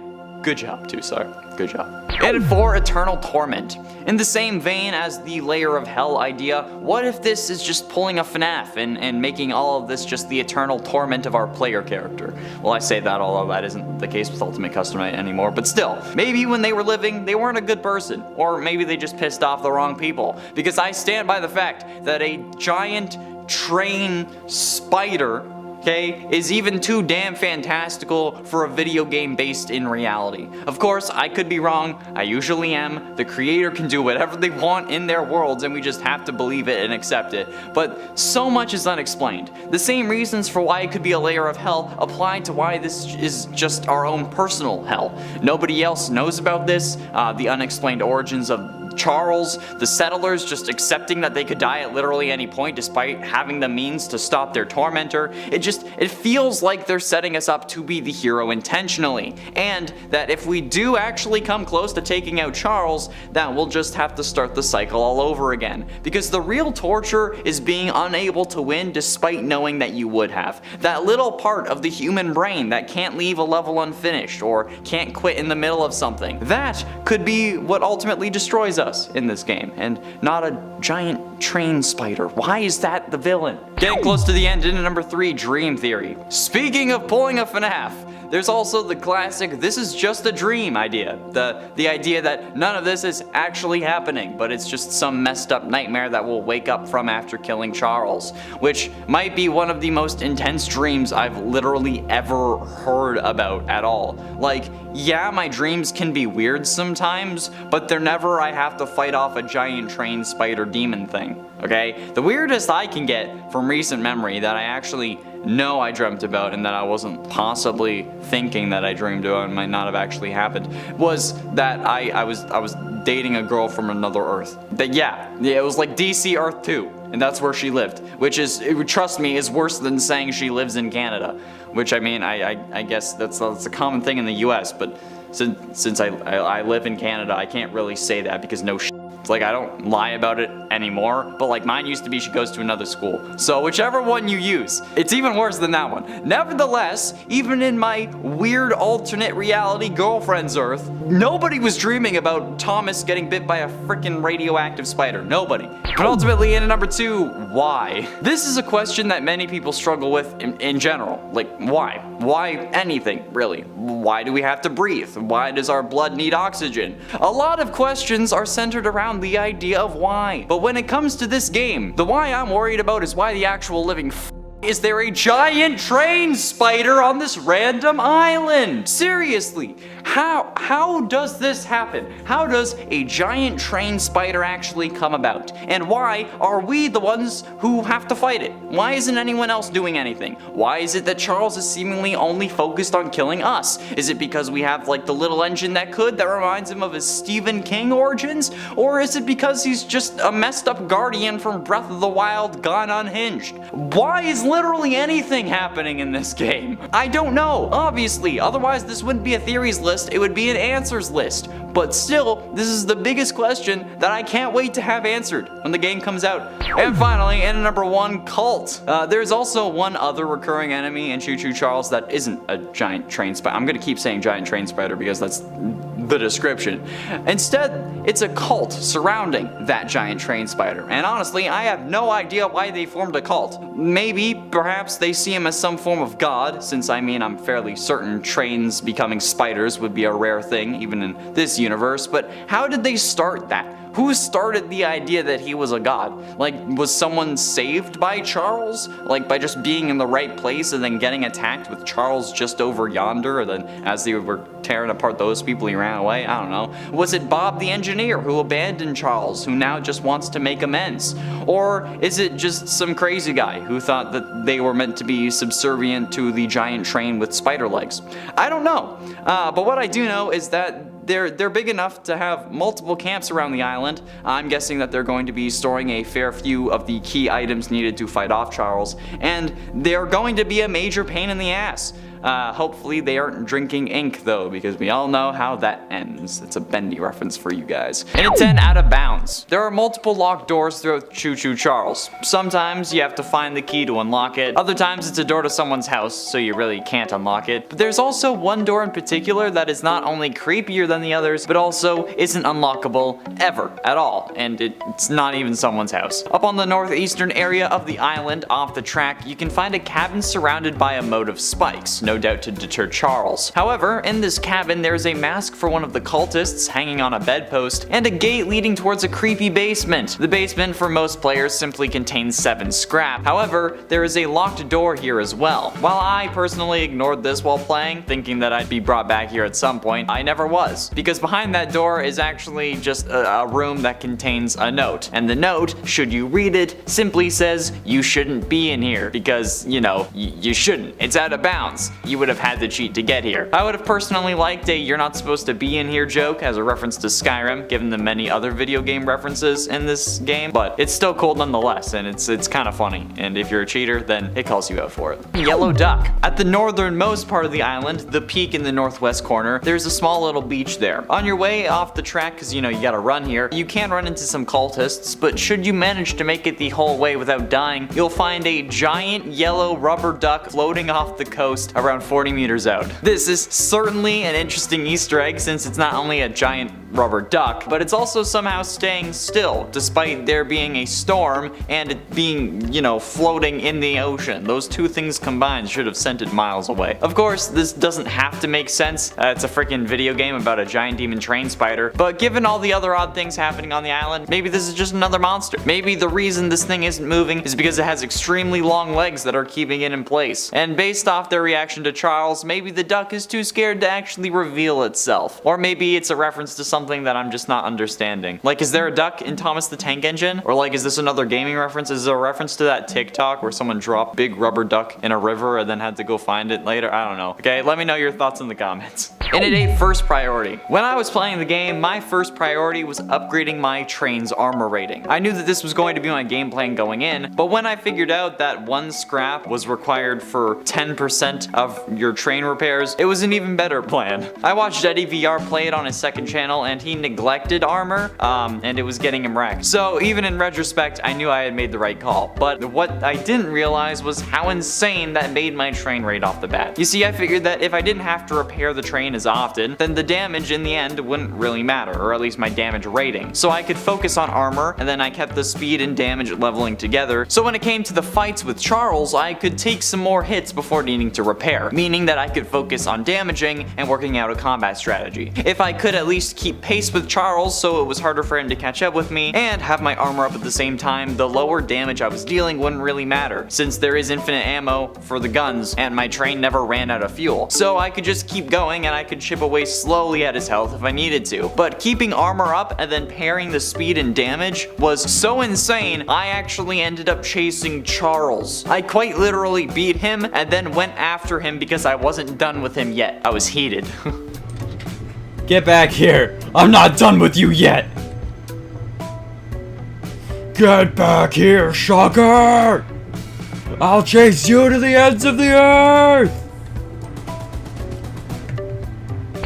Good job, 2-Star. Good job. And for Eternal Torment. In the same vein as the Layer of Hell idea, what if this is just pulling a FNAF and making all of this just the eternal torment of our player character? Well, I say that, although that isn't the case with Ultimate Custom Night anymore, but still, maybe when they were living, they weren't a good person, or maybe they just pissed off the wrong people, because I stand by the fact that a giant train spider, okay, is even too damn fantastical for a video game based in reality. Of course, I could be wrong, I usually am. The creator can do whatever they want in their worlds and we just have to believe it and accept it. But so much is unexplained. The same reasons for why it could be a layer of hell apply to why this is just our own personal hell. Nobody else knows about this, the unexplained origins of Charles, the settlers just accepting that they could die at literally any point despite having the means to stop their tormentor. It feels like they're setting us up to be the hero intentionally, and that if we do actually come close to taking out Charles, that we'll just have to start the cycle all over again. Because the real torture is being unable to win despite knowing that you would have. That little part of the human brain that can't leave a level unfinished or can't quit in the middle of something. That could be what ultimately destroys us in this game, and not a giant train spider. Why is that the villain? Getting close to the end, into number 3, Dream Theory. Speaking of pulling a FNAF, there's also the classic "this is just a dream" idea. The idea that none of this is actually happening, but it's just some messed up nightmare that we'll wake up from after killing Charles, which might be one of the most intense dreams I've literally ever heard about at all. Like, yeah, my dreams can be weird sometimes, but they're never I have to fight off a giant train spider demon thing, okay? The weirdest I can get from recent memory that I actually know I dreamt about and that I wasn't possibly thinking that I dreamed about and might not have actually happened was that I was dating a girl from another Earth. Yeah, it was like DC Earth 2, and that's where she lived, which is, trust me, is worse than saying she lives in Canada, which I mean, I guess that's a common thing in the US, but since I live in Canada, I can't really say that because no shit. It's like I don't lie about it anymore, but like mine used to be she goes to another school. So whichever one you use, it's even worse than that one. Nevertheless, even in my weird alternate reality girlfriend's Earth, nobody was dreaming about Thomas getting bit by a freaking radioactive spider. Nobody. But ultimately, in number 2, why? This is a question that many people struggle with in general. Like, why? Why anything, really? Why do we have to breathe? Why does our blood need oxygen? A lot of questions are centered around the idea of why. But when it comes to this game, the why I'm worried about is why the actual living is there a giant train spider on this random island? Seriously, how does this happen? How does a giant train spider actually come about? And why are we the ones who have to fight it? Why isn't anyone else doing anything? Why is it that Charles is seemingly only focused on killing us? Is it because we have like the little engine that reminds him of his Stephen King origins? Or is it because he's just a messed up guardian from Breath of the Wild gone unhinged? Why is literally anything happening in this game? I don't know, obviously, otherwise this wouldn't be a theories list, it would be an answers list. But still, this is the biggest question that I can't wait to have answered when the game comes out. And finally, in number 1, cult. There's also one other recurring enemy in Choo Choo Charles that isn't a giant train spider. I'm gonna keep saying giant train spider because that's the description. Instead, it's a cult surrounding that giant train spider. And honestly, I have no idea why they formed a cult. Maybe, perhaps they see him as some form of god, since I mean I'm fairly certain trains becoming spiders would be a rare thing even in this universe, but how did they start that? Who started the idea that he was a god? Like, was someone saved by Charles? Like, by just being in the right place and then getting attacked with Charles just over yonder, or then as they were tearing apart those people, he ran away? I don't know. Was it Bob the engineer who abandoned Charles, who now just wants to make amends? Or is it just some crazy guy who thought that they were meant to be subservient to the giant train with spider legs? I don't know. But what I do know is that they're big enough to have multiple camps around the island. I'm guessing that they're going to be storing a fair few of the key items needed to fight off Charles, and they're going to be a major pain in the ass. Hopefully they aren't drinking ink though, because we all know how that ends. It's a bendy reference for you guys. And it's 10 out of bounds. There are multiple locked doors throughout Choo Choo Charles. Sometimes you have to find the key to unlock it. Other times it's a door to someone's house, so you really can't unlock it. But there's also one door in particular that is not only creepier than the others, but also isn't unlockable ever at all. And it's not even someone's house. Up on the northeastern area of the island, off the track, you can find a cabin surrounded by a moat of spikes. No doubt to deter Charles. However, in this cabin there is a mask for one of the cultists hanging on a bedpost, and a gate leading towards a creepy basement. The basement for most players simply contains 7 scrap. However, there is a locked door here as well. While I personally ignored this while playing, thinking that I'd be brought back here at some point, I never was. Because behind that door is actually just a room that contains a note. And the note, should you read it, simply says, you shouldn't be in here. Because, you know, you shouldn't. It's out of bounds. You would have had to cheat to get here. I would have personally liked a "you're not supposed to be in here" joke as a reference to Skyrim, given the many other video game references in this game, but it's still cool nonetheless, and it's kind of funny, and if you're a cheater, then it calls you out for it. Yellow duck. At the northernmost part of the island, the peak in the northwest corner, there's a small little beach there. On your way off the track, because you know you gotta run here, you can run into some cultists, but should you manage to make it the whole way without dying, you'll find a giant yellow rubber duck floating off the coast around 40 meters out. This is certainly an interesting Easter egg, since it's not only a giant rubber duck, but it's also somehow staying still despite there being a storm and it being, you know, floating in the ocean. Those two things combined should have sent it miles away. Of course, this doesn't have to make sense. It's a freaking video game about a giant demon train spider, but given all the other odd things happening on the island, maybe this is just another monster. Maybe the reason this thing isn't moving is because it has extremely long legs that are keeping it in place. And based off their reaction to Charles, maybe the duck is too scared to actually reveal itself. Or maybe it's a reference to something that I'm just not understanding. Like, is there a duck in Thomas the Tank Engine? Or like, is this another gaming reference? Is it a reference to that TikTok where someone dropped big rubber duck in a river and then had to go find it later? I don't know. Okay, let me know your thoughts in the comments. And at 8, first priority. When I was playing the game, my first priority was upgrading my train's armor rating. I knew that this was going to be my game plan going in, but when I figured out that 1 scrap was required for 10% of your train repairs, it was an even better plan. I watched EddieVR play it on his second channel, and he neglected armor, and it was getting him wrecked. So even in retrospect, I knew I had made the right call. But what I didn't realize was how insane that made my train right off the bat. You see, I figured that if I didn't have to repair the train as often, then the damage in the end wouldn't really matter, or at least my damage rating. So I could focus on armor, and then I kept the speed and damage leveling together. So when it came to the fights with Charles, I could take some more hits before needing to repair, meaning that I could focus on damaging and working out a combat strategy. If I could at least keep pace with Charles so it was harder for him to catch up with me, and have my armor up at the same time, the lower damage I was dealing wouldn't really matter, since there is infinite ammo for the guns, and my train never ran out of fuel. So I could just keep going, and I could chip away slowly at his health if I needed to. But keeping armor up and then pairing the speed and damage was so insane, I actually ended up chasing Charles. I quite literally beat him and then went after him because I wasn't done with him yet. I was heated. Get back here! I'm not done with you yet! Get back here, Shocker! I'll chase you to the ends of the earth!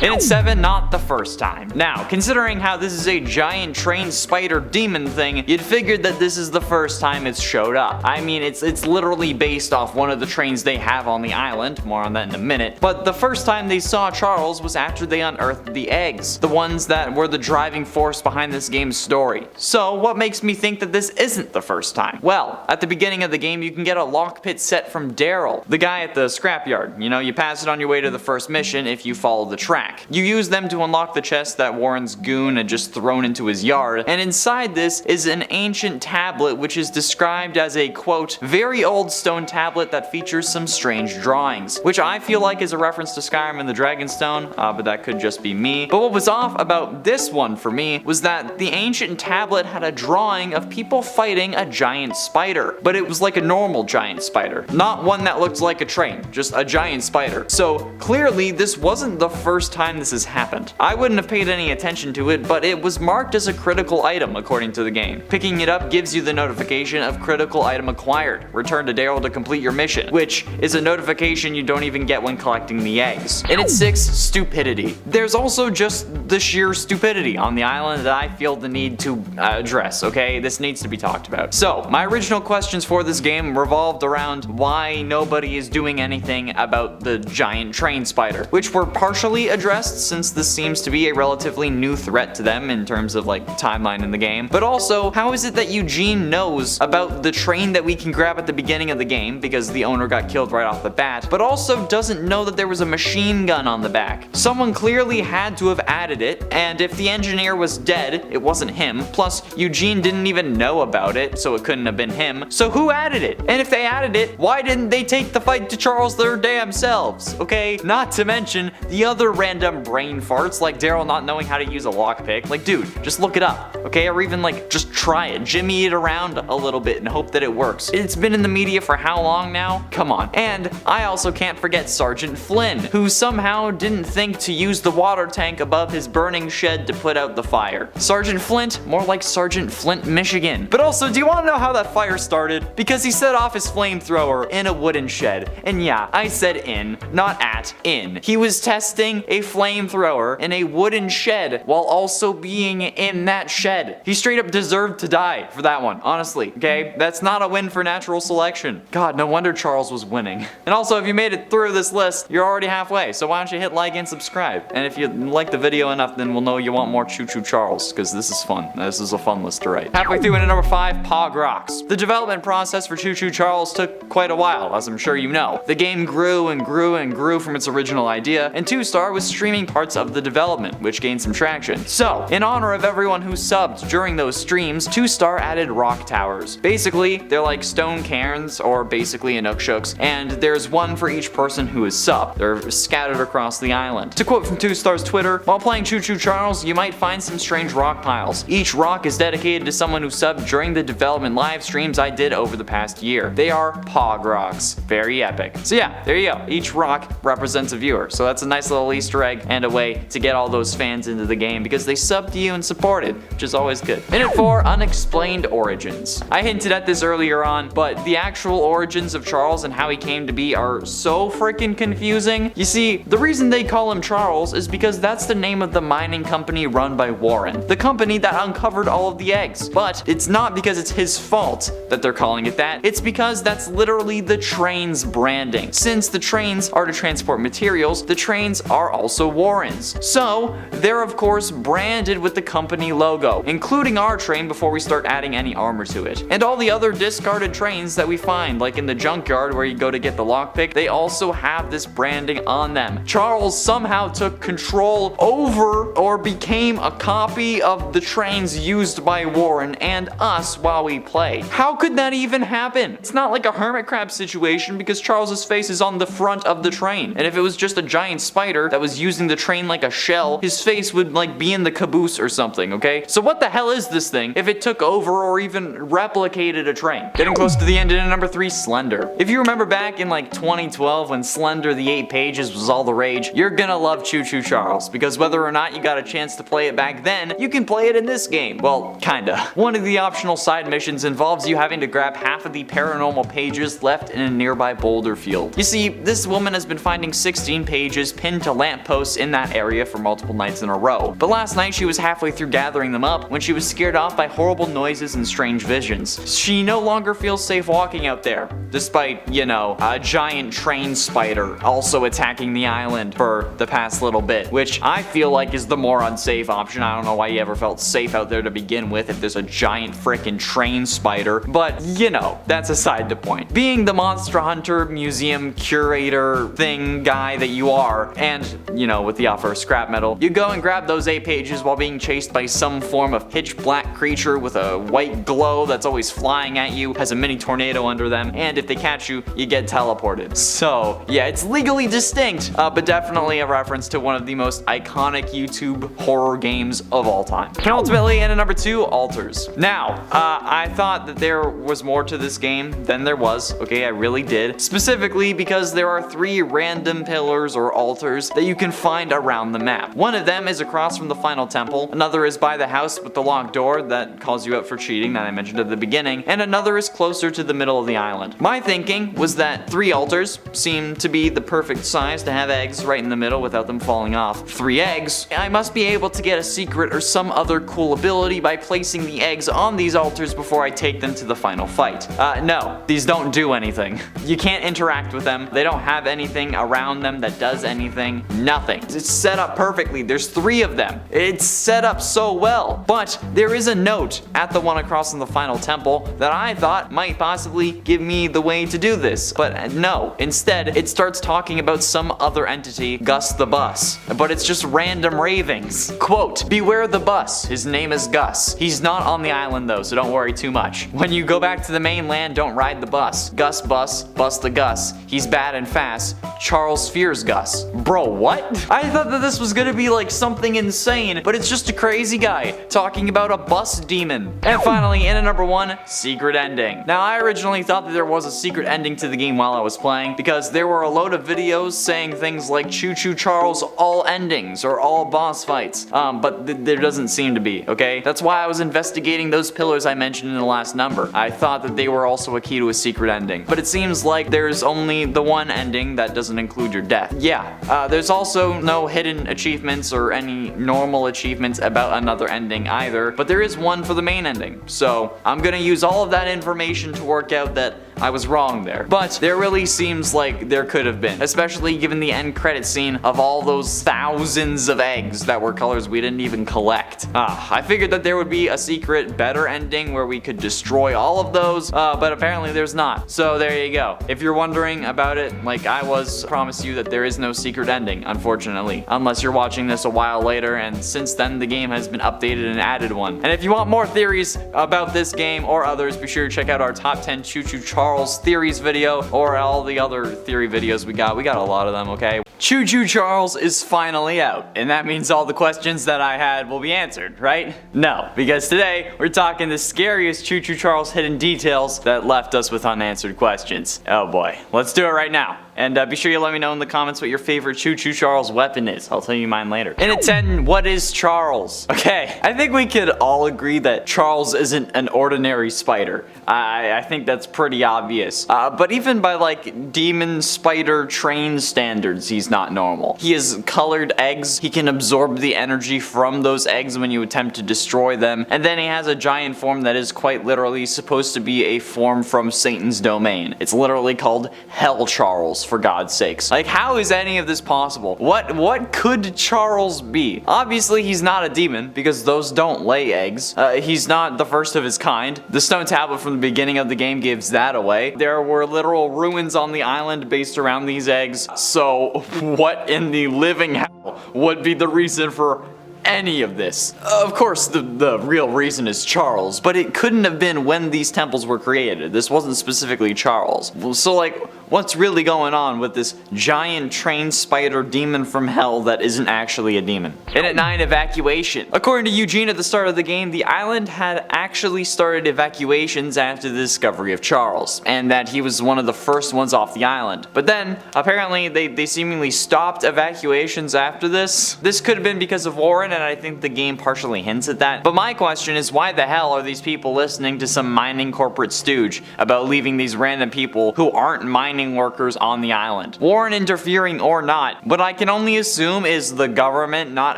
And it's 7, not the first time. Now, considering how this is a giant train spider demon thing, you'd figured that this is the first time it's showed up. I mean, it's literally based off one of the trains they have on the island, more on that in a minute, but the first time they saw Charles was after they unearthed the eggs, the ones that were the driving force behind this game's story. So, what makes me think that this isn't the first time? Well, at the beginning of the game, you can get a lockpit set from Daryl, the guy at the scrapyard. You know, you pass it on your way to the first mission if you follow the track. You use them to unlock the chest that Warren's goon had just thrown into his yard, and inside this is an ancient tablet which is described as a, quote, very old stone tablet that features some strange drawings, which I feel like is a reference to Skyrim and the Dragonstone, but that could just be me. But what was off about this one for me was that the ancient tablet had a drawing of people fighting a giant spider, but it was like a normal giant spider, not one that looked like a train, just a giant spider. So clearly this wasn't the first time this has happened. I wouldn't have paid any attention to it, but it was marked as a critical item according to the game. Picking it up gives you the notification of critical item acquired. Return to Daryl to complete your mission, which is a notification you don't even get when collecting the eggs. And it's 6, stupidity. There's also just the sheer stupidity on the island that I feel the need to address, okay? This needs to be talked about. So, my original questions for this game revolved around why nobody is doing anything about the giant train spider, which were partially addressed since this seems to be a relatively new threat to them in terms of like timeline in the game. But also, how is it that Eugene knows about the train that we can grab at the beginning of the game because the owner got killed right off the bat, but also doesn't know that there was a machine gun on the back? Someone clearly had to have added it, and if the engineer was dead, it wasn't him. Plus, Eugene didn't even know about it, so it couldn't have been him. So who added it? And if they added it, why didn't they take the fight to Charles their damn selves? Okay, not to mention the other random brain farts like Daryl not knowing how to use a lockpick. Like, dude, just look it up, okay? Or even like just try it, jimmy it around a little bit and hope that it works. It's been in the media for how long now? Come on. And I also can't forget Sergeant Flynn, who somehow didn't think to use the water tank above his burning shed to put out the fire. Sergeant Flint, more like Sergeant Flint, Michigan. But also, do you want to know how that fire started? Because he set off his flamethrower in a wooden shed. And yeah, I said in, not at, in. He was testing a flamethrower in a wooden shed while also being in that shed. He straight up deserved to die for that one, honestly, okay? That's not a win for natural selection. God, no wonder Charles was winning. And also, if you made it through this list, you're already halfway, so why don't you hit like and subscribe? And if you like the video enough, then we'll know you want more Choo Choo Charles, because this is fun. This is a fun list to write. Halfway through into number 5, Pog Rocks. The development process for Choo Choo Charles took quite a while, as I'm sure you know. The game grew and grew and grew from its original idea, and 2-Star was streaming parts of the development, which gained some traction. So, in honor of everyone who subbed during those streams, 2-Star added rock towers. Basically, they're like stone cairns, or basically Inukshooks, and there's one for each person who is subbed. They're scattered across the island. To quote from 2-Star's Twitter, while playing Choo Choo Charles, you might find some strange rock piles. Each rock is dedicated to someone who subbed during the development live streams I did over the past year. They are Pog Rocks. Very epic. So yeah, there you go. Each rock represents a viewer, so that's a nice little Easter Easter egg and a way to get all those fans into the game because they sub to you and support it, which is always good. Minute 4, Unexplained Origins. I hinted at this earlier on, but the actual origins of Charles and how he came to be are so freaking confusing. You see, the reason they call him Charles is because that's the name of the mining company run by Warren, the company that uncovered all of the eggs. But it's not because it's his fault that they're calling it that, it's because that's literally the train's branding. Since the trains are to transport materials, the trains are also Warren's. So, they're of course branded with the company logo, including our train before we start adding any armor to it. And all the other discarded trains that we find, like in the junkyard where you go to get the lockpick, they also have this branding on them. Charles somehow took control over or became a copy of the trains used by Warren and us while we play. How could that even happen? It's not like a hermit crab situation because Charles's face is on the front of the train. And if it was just a giant spider that was using the train like a shell, his face would like be in the caboose or something, okay? So what the hell is this thing if it took over or even replicated a train? Getting close to the end in number 3, Slender. If you remember back in like 2012 when Slender the 8 pages was all the rage, you're gonna love Choo Choo Charles because whether or not you got a chance to play it back then, you can play it in this game. Well, kinda. One of the optional side missions involves you having to grab half of the paranormal pages left in a nearby boulder field. You see, this woman has been finding 16 pages pinned to lampposts in that area for multiple nights in a row. But last night she was halfway through gathering them up when she was scared off by horrible noises and strange visions. She no longer feels safe walking out there, despite, you know, a giant train spider also attacking the island for the past little bit, which I feel like is the more unsafe option. I don't know why you ever felt safe out there to begin with if there's a giant frickin' train spider, but you know, that's aside the point. Being the monster hunter, museum curator thing guy that you are, and you know, with the offer of scrap metal, you go and grab those 8 pages while being chased by some form of pitch black creature with a white glow that's always flying at you, has a mini tornado under them, and if they catch you, you get teleported. So yeah, it's legally distinct, but definitely a reference to one of the most iconic YouTube horror games of all time. And ultimately, in number 2, Altars. Now, I thought that there was more to this game than there was, okay, I really did. Specifically because there are 3 random pillars or altars that you can find around the map. One of them is across from the final temple, another is by the house with the locked door that calls you out for cheating that I mentioned at the beginning, and another is closer to the middle of the island. My thinking was that 3 altars seemed to be the perfect size to have eggs right in the middle without them falling off. 3 eggs, I must be able to get a secret or some other cool ability by placing the eggs on these altars before I take them to the final fight. No, these don't do anything. You can't interact with them, they don't have anything around them that does anything, nothing. It's set up perfectly, there's 3 of them. It's set up so well, but there is a note at the one across from the final temple that I thought might possibly give me the way to do this, but no. Instead, it starts talking about some other entity, Gus the Bus, but it's just random ravings. Quote, beware the bus, his name is Gus. He's not on the island though, so don't worry too much. When you go back to the mainland, don't ride the bus. Gus bus, bust the Gus. He's bad and fast. Charles fears Gus. Bro, what? I thought that this was gonna be like something insane, but it's just a crazy guy talking about a bus demon. And finally, in at number 1, secret ending. Now, I originally thought that there was a secret ending to the game while I was playing because there were a load of videos saying things like Choo Choo Charles all endings or all boss fights, but there doesn't seem to be, okay? That's why I was investigating those pillars I mentioned in the last number. I thought that they were also a key to a secret ending, but it seems like there's only the one ending that doesn't include your death. Yeah, there's also no hidden achievements or any normal achievements about another ending either, but there is one for the main ending. So I'm gonna use all of that information to work out that I was wrong there. But there really seems like there could have been, especially given the end credit scene of all those thousands of eggs that were colors we didn't even collect. I figured that there would be a secret, better ending where we could destroy all of those, but apparently there's not. So there you go. If you're wondering about it, like I was, I promise you that there is no secret ending, unfortunately. Unless you're watching this a while later, and since then the game has been updated and added one. And if you want more theories about this game or others, be sure to check out our top 10 Choo Choo Charles theories video, or all the other theory videos we got. We got a lot of them, okay? Choo Choo Charles is finally out, and that means all the questions that I had will be answered, right? No, because today we're talking the scariest Choo Choo Charles hidden details that left us with unanswered questions. Oh boy, let's do it right now. And be sure you let me know in the comments what your favorite Choo Choo Charles weapon is. I'll tell you mine later. In at 10, what is Charles? Okay, I think we could all agree that Charles isn't an ordinary spider. I think that's pretty obvious. But even by like demon spider train standards, he's not normal. He has colored eggs. He can absorb the energy from those eggs when you attempt to destroy them. And then he has a giant form that is quite literally supposed to be a form from Satan's domain. It's literally called Hell Charles, for God's sakes. Like, how is any of this possible? What could Charles be? Obviously, he's not a demon, because those don't lay eggs. He's not the first of his kind. The stone tablet from the beginning of the game gives that away. There were literal ruins on the island based around these eggs. So, what in the living hell would be the reason for any of this? Of course, the real reason is Charles, but it couldn't have been when these temples were created. This wasn't specifically Charles. So like, what's really going on with this giant train spider demon from hell that isn't actually a demon? And at 9, evacuation. According to Eugene at the start of the game, the island had actually started evacuations after the discovery of Charles, and that he was one of the first ones off the island. But then, apparently, they seemingly stopped evacuations after this. This could have been because of Warren, and I think the game partially hints at that. But my question is, why the hell are these people listening to some mining corporate stooge about leaving these random people who aren't mining workers on the island? Warren interfering or not, what I can only assume is the government not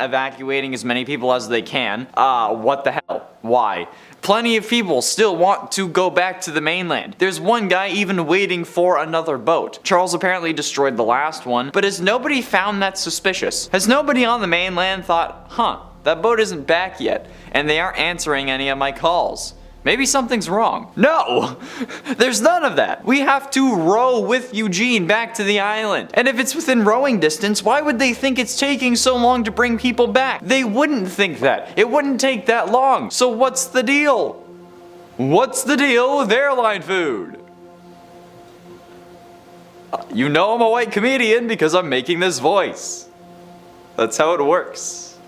evacuating as many people as they can. What the hell? Why? Plenty of people still want to go back to the mainland. There's one guy even waiting for another boat. Charles apparently destroyed the last one, but has nobody found that suspicious? Has nobody on the mainland thought, huh, that boat isn't back yet, and they aren't answering any of my calls? Maybe something's wrong. No! There's none of that. We have to row with Eugene back to the island. And if it's within rowing distance, why would they think it's taking so long to bring people back? They wouldn't think that. It wouldn't take that long. So what's the deal? What's the deal with airline food? You know I'm a white comedian because I'm making this voice. That's how it works.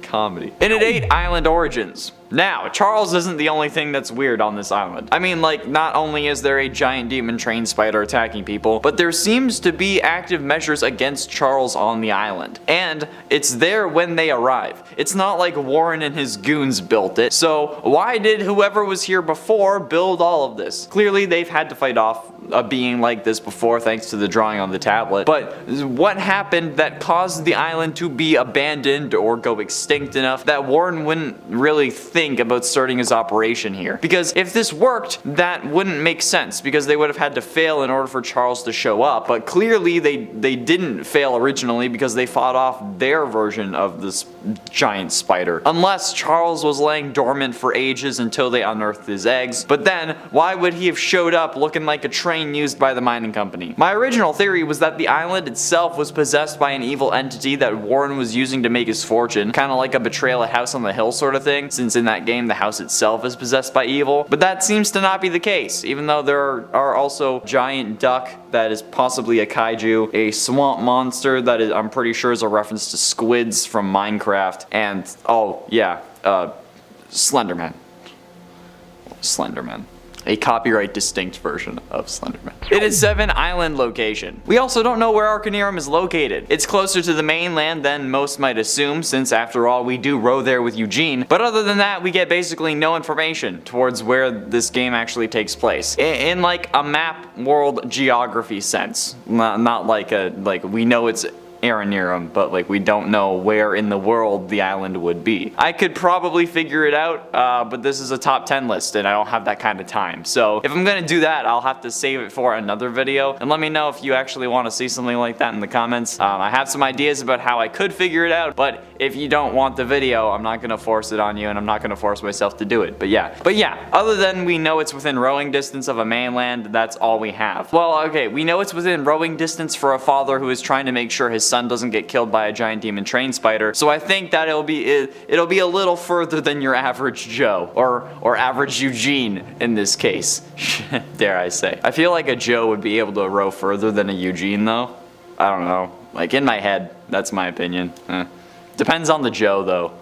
Comedy. In at 8, Island Origins. Now, Charles isn't the only thing that's weird on this island. I mean, like, not only is there a giant demon train spider attacking people, but there seems to be active measures against Charles on the island. And it's there when they arrive. It's not like Warren and his goons built it. So why did whoever was here before build all of this? Clearly they've had to fight off a being like this before thanks to the drawing on the tablet. But what happened that caused the island to be abandoned or go extinct enough that Warren wouldn't really think about starting his operation here? Because if this worked, that wouldn't make sense, because they would have had to fail in order for Charles to show up. But clearly they didn't fail originally, because they fought off their version of this giant spider. Unless Charles was laying dormant for ages until they unearthed his eggs. But then, why would he have showed up looking like a train used by the mining company? My original theory was that the island itself was possessed by an evil entity that Warren was using to make his fortune, kind of like a Betrayal at House on the Hill sort of thing, since in that game the house itself is possessed by evil. But that seems to not be the case, even though there are also giant duck that is possibly a kaiju, a swamp monster that is, I'm pretty sure, is a reference to squids from Minecraft, and oh yeah, Slenderman. Slenderman. A copyright distinct version of Slenderman. It is 7, island location. We also don't know where Aranearum is located. It's closer to the mainland than most might assume, since after all we do row there with Eugene, but other than that we get basically no information towards where this game actually takes place. In like a map world geography sense. Not like we know it's Aranearum, but like we don't know where in the world the island would be. I could probably figure it out, but this is a top 10 list and I don't have that kind of time. So if I'm gonna do that, I'll have to save it for another video, and let me know if you actually want to see something like that in the comments. I have some ideas about how I could figure it out, but if you don't want the video, I'm not gonna force it on you, and I'm not gonna force myself to do it. But yeah, other than we know it's within rowing distance of a mainland, that's all we have. Well, okay, we know it's within rowing distance for a father who is trying to make sure his son doesn't get killed by a giant demon train spider, so I think that it'll be a little further than your average Joe, or average Eugene in this case. Dare I say. I feel like a Joe would be able to row further than a Eugene though. I don't know. Like in my head, that's my opinion. Depends on the Joe though.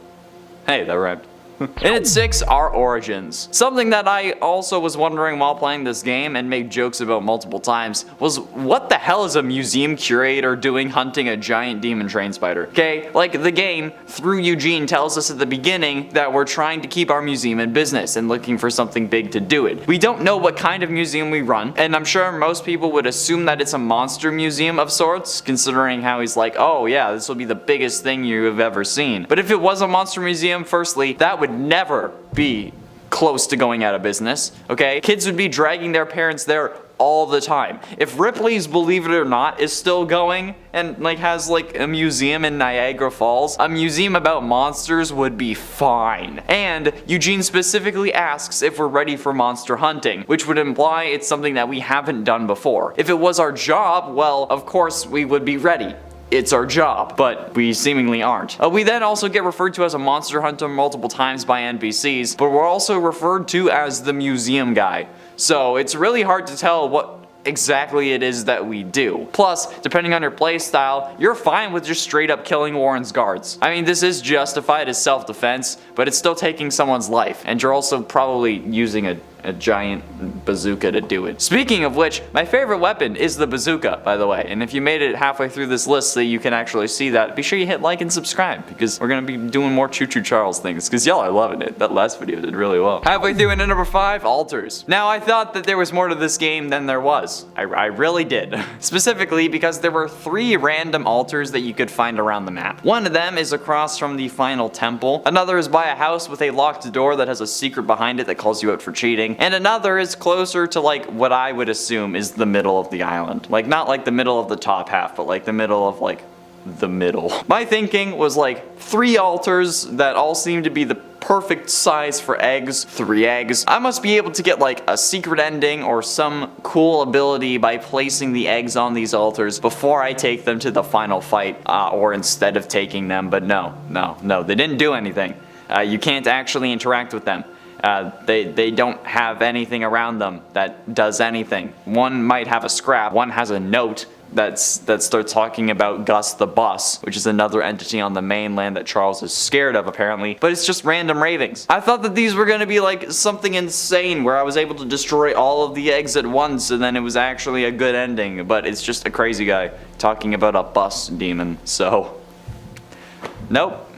Hey, that rhymed. And at 6, our origins. Something that I also was wondering while playing this game and made jokes about multiple times was, what the hell is a museum curator doing hunting a giant demon train spider? Okay, like the game, through Eugene, tells us at the beginning that we're trying to keep our museum in business and looking for something big to do it. We don't know what kind of museum we run, and I'm sure most people would assume that it's a monster museum of sorts, considering how he's like, oh yeah, this will be the biggest thing you have ever seen. But if it was a monster museum, firstly, that would never be close to going out of business, okay? Kids would be dragging their parents there all the time. If Ripley's Believe It or Not is still going and like has like a museum in Niagara Falls, a museum about monsters would be fine. And Eugene specifically asks if we're ready for monster hunting, which would imply it's something that we haven't done before. If it was our job, well, of course we would be ready. It's our job, but we seemingly aren't. We then also get referred to as a monster hunter multiple times by NPCs, but we're also referred to as the museum guy. So it's really hard to tell what exactly it is that we do. Plus, depending on your playstyle, you're fine with just straight up killing Warren's guards. I mean, this is justified as self-defense, but it's still taking someone's life, and you're also probably using a giant bazooka to do it. Speaking of which, my favorite weapon is the bazooka, by the way, and if you made it halfway through this list so you can actually see that, be sure you hit like and subscribe, because we're gonna be doing more Choo Choo Charles things, because y'all are loving it. That last video did really well. Halfway through into number 5, altars. Now, I thought that there was more to this game than there was. I really did. Specifically because there were 3 random altars that you could find around the map. One of them is across from the final temple, another is by a house with a locked door that has a secret behind it that calls you out for cheating, and another is closer to like what I would assume is the middle of the island. Like not like the middle of the top half, but like the middle of like the middle. My thinking was like 3 altars that all seem to be the perfect size for eggs, 3 eggs. I must be able to get like a secret ending or some cool ability by placing the eggs on these altars before I take them to the final fight, or instead of taking them, but no, they didn't do anything. You can't actually interact with them. They don't have anything around them that does anything. One might have a scrap, one has a note that starts talking about Gus the Bus, which is another entity on the mainland that Charles is scared of apparently, but it's just random ravings. I thought that these were gonna be like something insane where I was able to destroy all of the eggs at once and then it was actually a good ending, but it's just a crazy guy talking about a bus demon, so nope.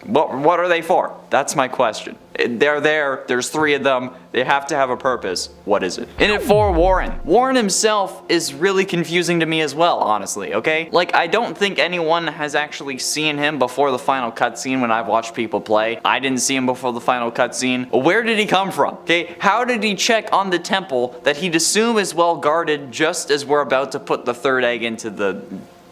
What are they for? That's my question. They're there, there's 3 of them, they have to have a purpose. What is it? In at 4, Warren. Warren himself is really confusing to me as well, honestly, okay? Like, I don't think anyone has actually seen him before the final cutscene when I've watched people play. I didn't see him before the final cutscene. Where did he come from? Okay, how did he check on the temple that he'd assume is well guarded just as we're about to put the 3rd egg into the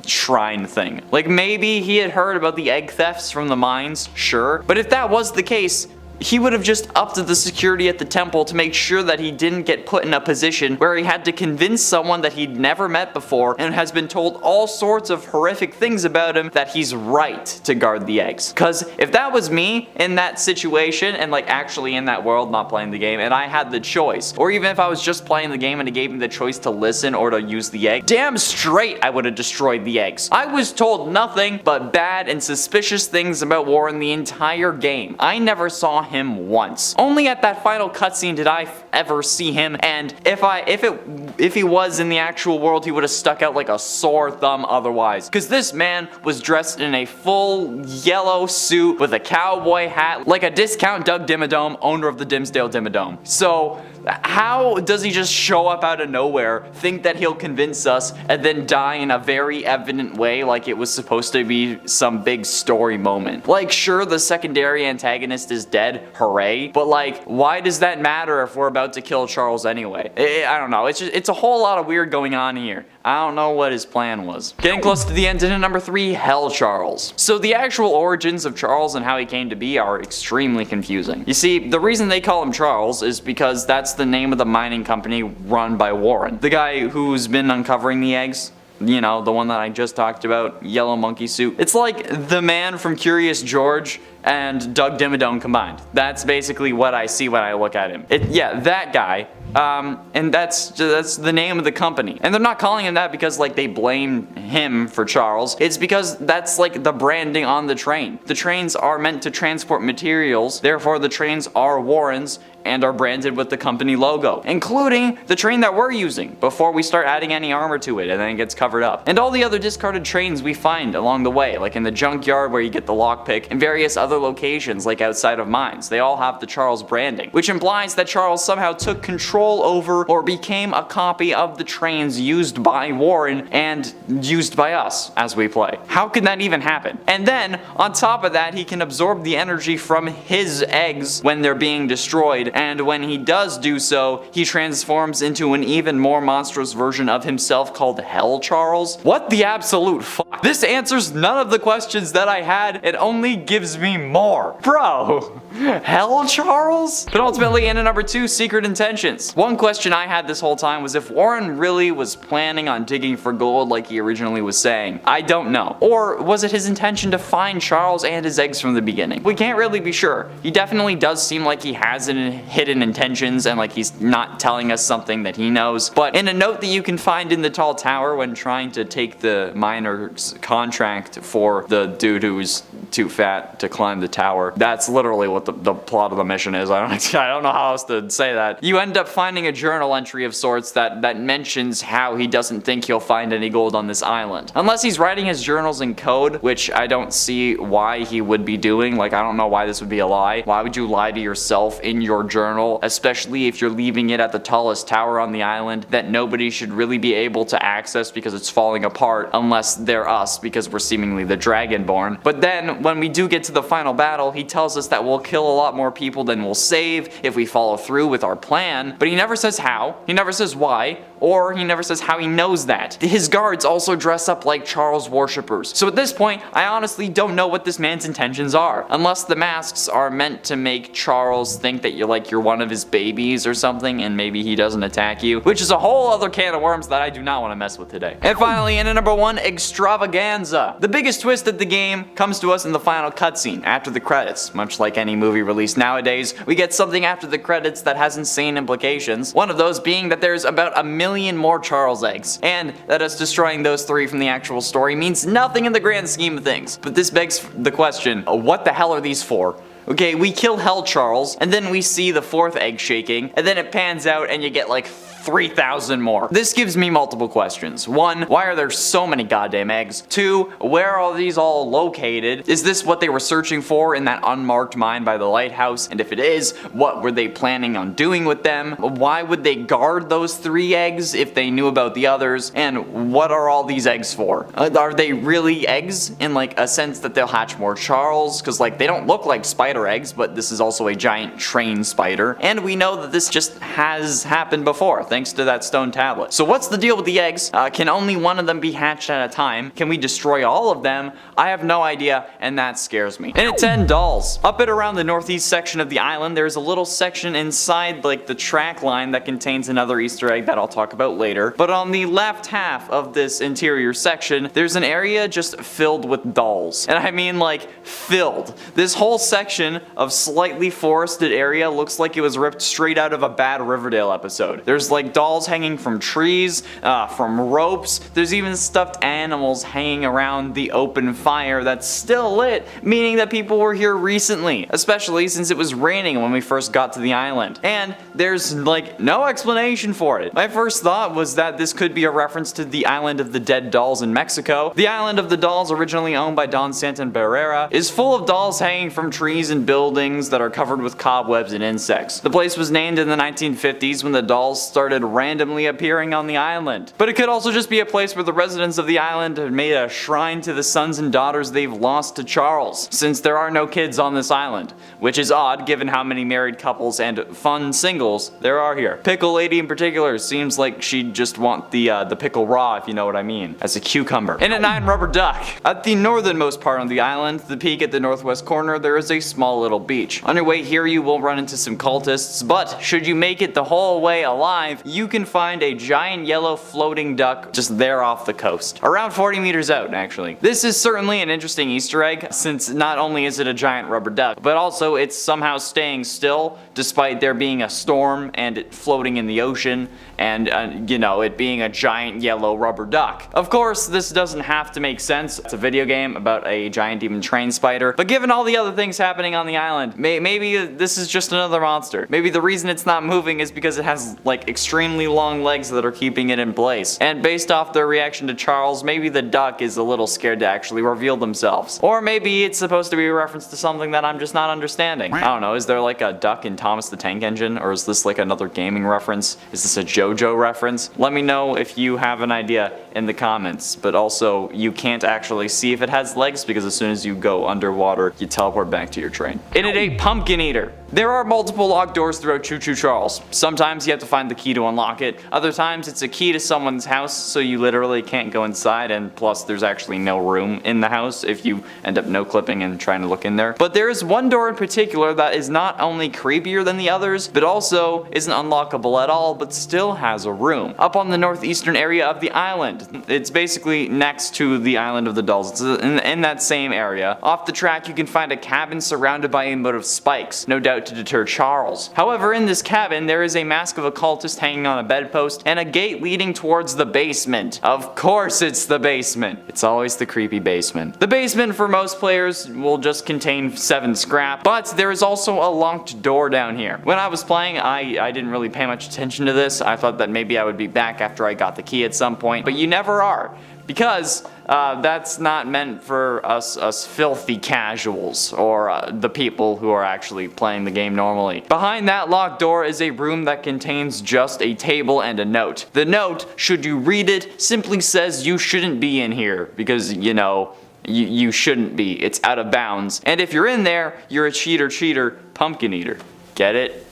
shrine thing? Like maybe he had heard about the egg thefts from the mines, sure, but if that was the case, he would have just upped the security at the temple to make sure that he didn't get put in a position where he had to convince someone that he'd never met before and has been told all sorts of horrific things about him that he's right to guard the eggs. Cause if that was me in that situation and like actually in that world not playing the game and I had the choice, or even if I was just playing the game and it gave me the choice to listen or to use the egg, damn straight I would have destroyed the eggs. I was told nothing but bad and suspicious things about Warren the entire game. I never saw him once. Only at that final cutscene did I ever see him, and if he was in the actual world, he would have stuck out like a sore thumb otherwise. Because this man was dressed in a full yellow suit with a cowboy hat, like a discount Doug Dimmadome, owner of the Dimsdale Dimmadome. So how does he just show up out of nowhere, think that he'll convince us, and then die in a very evident way like it was supposed to be some big story moment? Like, sure, the secondary antagonist is dead, hooray, but like, why does that matter if we're about to kill Charles anyway? I don't know, it's a whole lot of weird going on here. I don't know what his plan was. Getting close to the end, and number 3, Hell Charles. So the actual origins of Charles and how he came to be are extremely confusing. You see, the reason they call him Charles is because that's the name of the mining company run by Warren. The guy who's been uncovering the eggs. You know, the one that I just talked about, yellow monkey suit. It's like the man from Curious George and Doug Dimmadome combined. That's basically what I see when I look at him. Yeah, that guy. And that's the name of the company. And they're not calling him that because like they blame him for Charles. It's because that's like the branding on the train. The trains are meant to transport materials, therefore the trains are Warren's and are branded with the company logo, including the train that we're using before we start adding any armor to it and then it gets covered up. And all the other discarded trains we find along the way, like in the junkyard where you get the lockpick, and various other locations like outside of mines. They all have the Charles branding, which implies that Charles somehow took control over or became a copy of the trains used by Warren and used by us as we play. How could that even happen? And then, on top of that, he can absorb the energy from his eggs when they're being destroyed, and when he does do so, he transforms into an even more monstrous version of himself called Hell Charles. What the absolute fuck? This answers none of the questions that I had, it only gives me more. Bro, Hell Charles? But ultimately, in number 2, secret intentions. One question I had this whole time was if Warren really was planning on digging for gold like he originally was saying. I don't know. Or was it his intention to find Charles and his eggs from the beginning? We can't really be sure. He definitely does seem like he has an hidden intentions and like he's not telling us something that he knows. But in a note that you can find in the tall tower when trying to take the miner's contract for the dude who's too fat to climb the tower, that's literally what the plot of the mission is. I don't know how else to say that. You end up finding a journal entry of sorts that mentions how he doesn't think he'll find any gold on this island. Unless he's writing his journals in code, which I don't see why he would be doing. Like, I don't know why this would be a lie. Why would you lie to yourself in your journal, especially if you're leaving it at the tallest tower on the island that nobody should really be able to access because it's falling apart unless they're us because we're seemingly the Dragonborn. But then when we do get to the final battle, he tells us that we'll kill a lot more people than we'll save if we follow through with our plan, but he never says how, he never says why, or he never says how he knows that. His guards also dress up like Charles worshippers. So at this point, I honestly don't know what this man's intentions are, unless the masks are meant to make Charles think that you're one of his babies or something and maybe he doesn't attack you, which is a whole other can of worms that I do not want to mess with today. And finally, in at number 1, extravaganza. The biggest twist of the game comes to us in the final cutscene, after the credits. Much like any movie released nowadays, we get something after the credits that has insane implications. One of those being that there's about 1 million more Charles eggs, and that us destroying those 3 from the actual story means nothing in the grand scheme of things. But this begs the question, what the hell are these for? Okay, we kill Hell Charles, and then we see the 4th egg shaking, and then it pans out and you get like 3,000 more. This gives me multiple questions. 1, why are there so many goddamn eggs? 2, where are these all located? Is this what they were searching for in that unmarked mine by the lighthouse? And if it is, what were they planning on doing with them? Why would they guard those 3 eggs if they knew about the others? And what are all these eggs for? Are they really eggs in like a sense that they'll hatch more Charles? Because like they don't look like spider eggs, but this is also a giant train spider. And we know that this just has happened before, thanks to that stone tablet. So what's the deal with the eggs? Can only one of them be hatched at a time? Can we destroy all of them? I have no idea, and that scares me. And at 10, dolls. Up and around the northeast section of the island, there's a little section inside like the track line that contains another Easter egg that I'll talk about later. But on the left half of this interior section, there's an area just filled with dolls. And I mean like filled. This whole section of slightly forested area looks like it was ripped straight out of a bad Riverdale episode. There's like dolls hanging from trees, from ropes. There's even stuffed animals hanging around the open fire that's still lit, meaning that people were here recently, especially since it was raining when we first got to the island. And there's like no explanation for it. My first thought was that this could be a reference to the Island of the Dead Dolls in Mexico. The Island of the Dolls, originally owned by Don Santabarrera, is full of dolls hanging from trees and buildings that are covered with cobwebs and insects. The place was named in the 1950s when the dolls started randomly appearing on the island. But it could also just be a place where the residents of the island had made a shrine to the sons and daughters they've lost to Charles, since there are no kids on this island, which is odd given how many married couples and fun singles there are here. Pickle Lady in particular seems like she'd just want the pickle raw, if you know what I mean, as a cucumber. And at 9, rubber duck. At the northernmost part of the island, the peak at the northwest corner, there is a small little beach. On your way here you will run into some cultists, but should you make it the whole way alive, 5, you can find a giant yellow floating duck just there off the coast. Around 40 meters out, actually. This is certainly an interesting Easter egg, since not only is it a giant rubber duck, but also it's somehow staying still despite there being a storm and it floating in the ocean and, you know, it being a giant yellow rubber duck. Of course, this doesn't have to make sense. It's a video game about a giant demon train spider, but given all the other things happening on the island, maybe this is just another monster. Maybe the reason it's not moving is because it has like extremely long legs that are keeping it in place. And based off their reaction to Charles, maybe the duck is a little scared to actually reveal themselves. Or maybe it's supposed to be a reference to something that I'm just not understanding. I don't know, is there like a duck in Thomas the Tank Engine? Or is this like another gaming reference? Is this a JoJo reference? Let me know if you have an idea in the comments. But also, you can't actually see if it has legs because as soon as you go underwater, you teleport back to your train. And it ate Pumpkin Eater. There are multiple locked doors throughout Choo Choo Charles. Sometimes you have to find the key to unlock it. Other times it's a key to someone's house, so you literally can't go inside, and plus there's actually no room in the house if you end up no-clipping and trying to look in there. But there is one door in particular that is not only creepier than the others, but also isn't unlockable at all, but still has a room. Up on the northeastern area of the island. It's basically next to the Island of the Dolls. It's in that same area. Off the track you can find a cabin surrounded by a moat of spikes, no doubt to deter Charles. However, in this cabin there is a mask of a cultist hanging on a bedpost and a gate leading towards the basement. Of course it's the basement. It's always the creepy basement. The basement for most players will just contain 7 scrap, but there is also a locked door down here. When I was playing, I didn't really pay much attention to this. I thought that maybe I would be back after I got the key at some point, but you never are. Because that's not meant for us filthy casuals or the people who are actually playing the game normally. Behind that locked door is a room that contains just a table and a note. The note, should you read it, simply says you shouldn't be in here because, you know, you shouldn't be. It's out of bounds. And if you're in there, you're a cheater, pumpkin eater. Get it?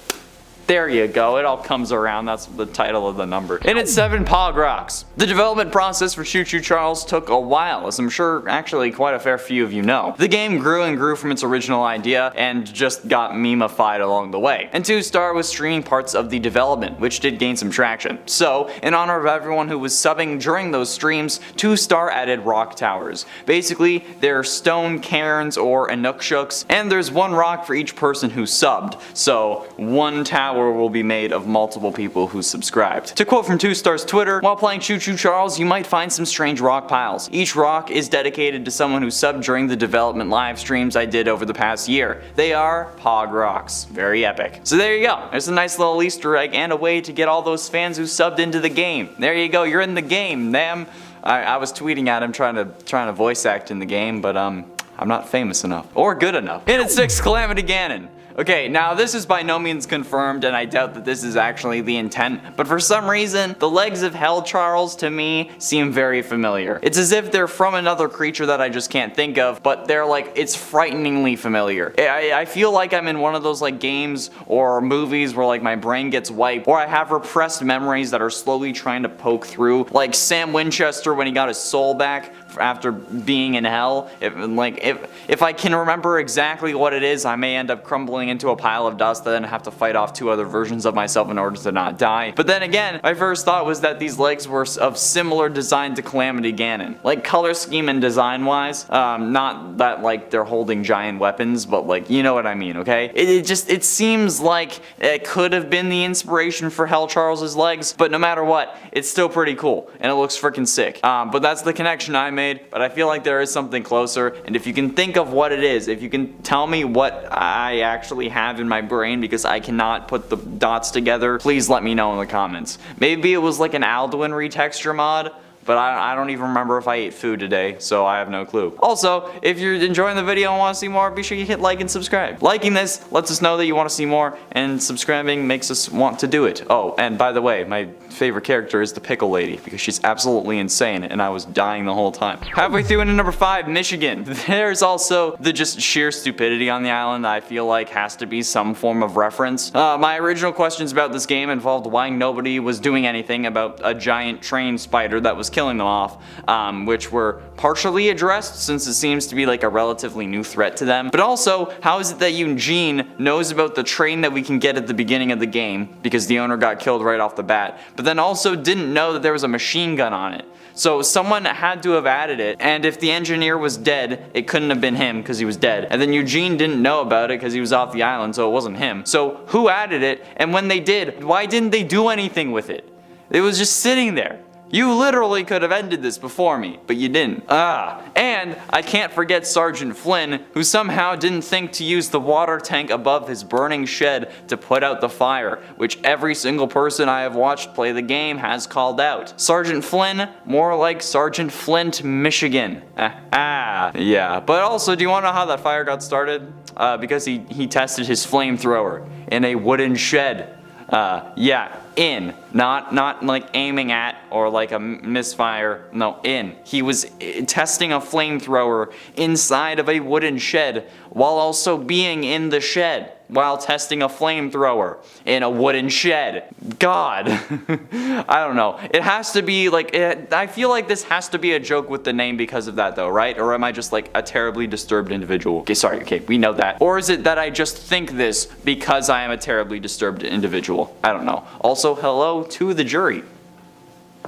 There you go, it all comes around, that's the title of the number. And it's 7 Pog Rocks. The development process for Choo Choo Charles took a while, as I'm sure actually quite a fair few of you know. The game grew and grew from its original idea and just got meme-ified along the way. And 2-Star was streaming parts of the development, which did gain some traction. So, in honor of everyone who was subbing during those streams, 2-Star added rock towers. Basically, they're stone cairns or inukshooks, and there's 1 rock for each person who subbed. So, 1 tower will be made of multiple people who subscribed. To quote from 2-Star's Twitter, while playing Choo Choo Charles, you might find some strange rock piles. Each rock is dedicated to someone who subbed during the development live streams I did over the past year. They are Pog Rocks. Very epic. So there you go. There's a nice little Easter egg and a way to get all those fans who subbed into the game. There you go. You're in the game, damn. I was tweeting at him trying to voice act in the game, but I'm not famous enough or good enough. And it's 6 Calamity Ganon. Okay, now this is by no means confirmed and I doubt that this is actually the intent, but for some reason, the legs of Hell Charles to me seem very familiar. It's as if they're from another creature that I just can't think of, but they're like, it's frighteningly familiar. I feel like I'm in one of those like games or movies where like my brain gets wiped, or I have repressed memories that are slowly trying to poke through, like Sam Winchester when he got his soul back after being in hell. If I can remember exactly what it is, I may end up crumbling into a pile of dust and then have to fight off 2 other versions of myself in order to not die. But then again, my first thought was that these legs were of similar design to Calamity Ganon. Like color scheme and design wise, not that like they're holding giant weapons, but like, you know what I mean, okay? It seems like it could have been the inspiration for Hell Charles's legs, but no matter what, it's still pretty cool, and it looks freaking sick. But that's the connection I made, but I feel like there is something closer, and if you can think of what it is, if you can tell me what I actually have in my brain because I cannot put the dots together, please let me know in the comments. Maybe it was like an Alduin retexture mod, but I don't even remember if I ate food today, so I have no clue. Also, if you're enjoying the video and want to see more, be sure you hit like and subscribe. Liking this lets us know that you want to see more, and subscribing makes us want to do it. Oh, and by the way, my favorite character is the Pickle Lady, because she's absolutely insane, and I was dying the whole time. Halfway through into number 5, Michigan. There's also the just sheer stupidity on the island that I feel like has to be some form of reference. My original questions about this game involved why nobody was doing anything about a giant train spider that was killing them off, which were partially addressed since it seems to be like a relatively new threat to them. But also, how is it that Eugene knows about the train that we can get at the beginning of the game, because the owner got killed right off the bat, but then also didn't know that there was a machine gun on it? So someone had to have added it, and if the engineer was dead, it couldn't have been him because he was dead. And then Eugene didn't know about it because he was off the island, so it wasn't him. So who added it? And when they did, why didn't they do anything with it? It was just sitting there. You literally could have ended this before me, but you didn't. And I can't forget Sergeant Flynn, who somehow didn't think to use the water tank above his burning shed to put out the fire, which every single person I have watched play the game has called out. Sergeant Flynn, more like Sergeant Flint, Michigan. Yeah, but also, do you want to know how that fire got started? Because he tested his flamethrower in a wooden shed. Not like aiming at or like a misfire, no, in. He was testing a flamethrower inside of a wooden shed while also being in the shed while testing a flamethrower in a wooden shed. God. I don't know. It has to be like, I feel like this has to be a joke with the name because of that though, right? Or am I just like a terribly disturbed individual? Okay, we know that. Or is it that I just think this because I am a terribly disturbed individual? I don't know. Also, hello to the jury.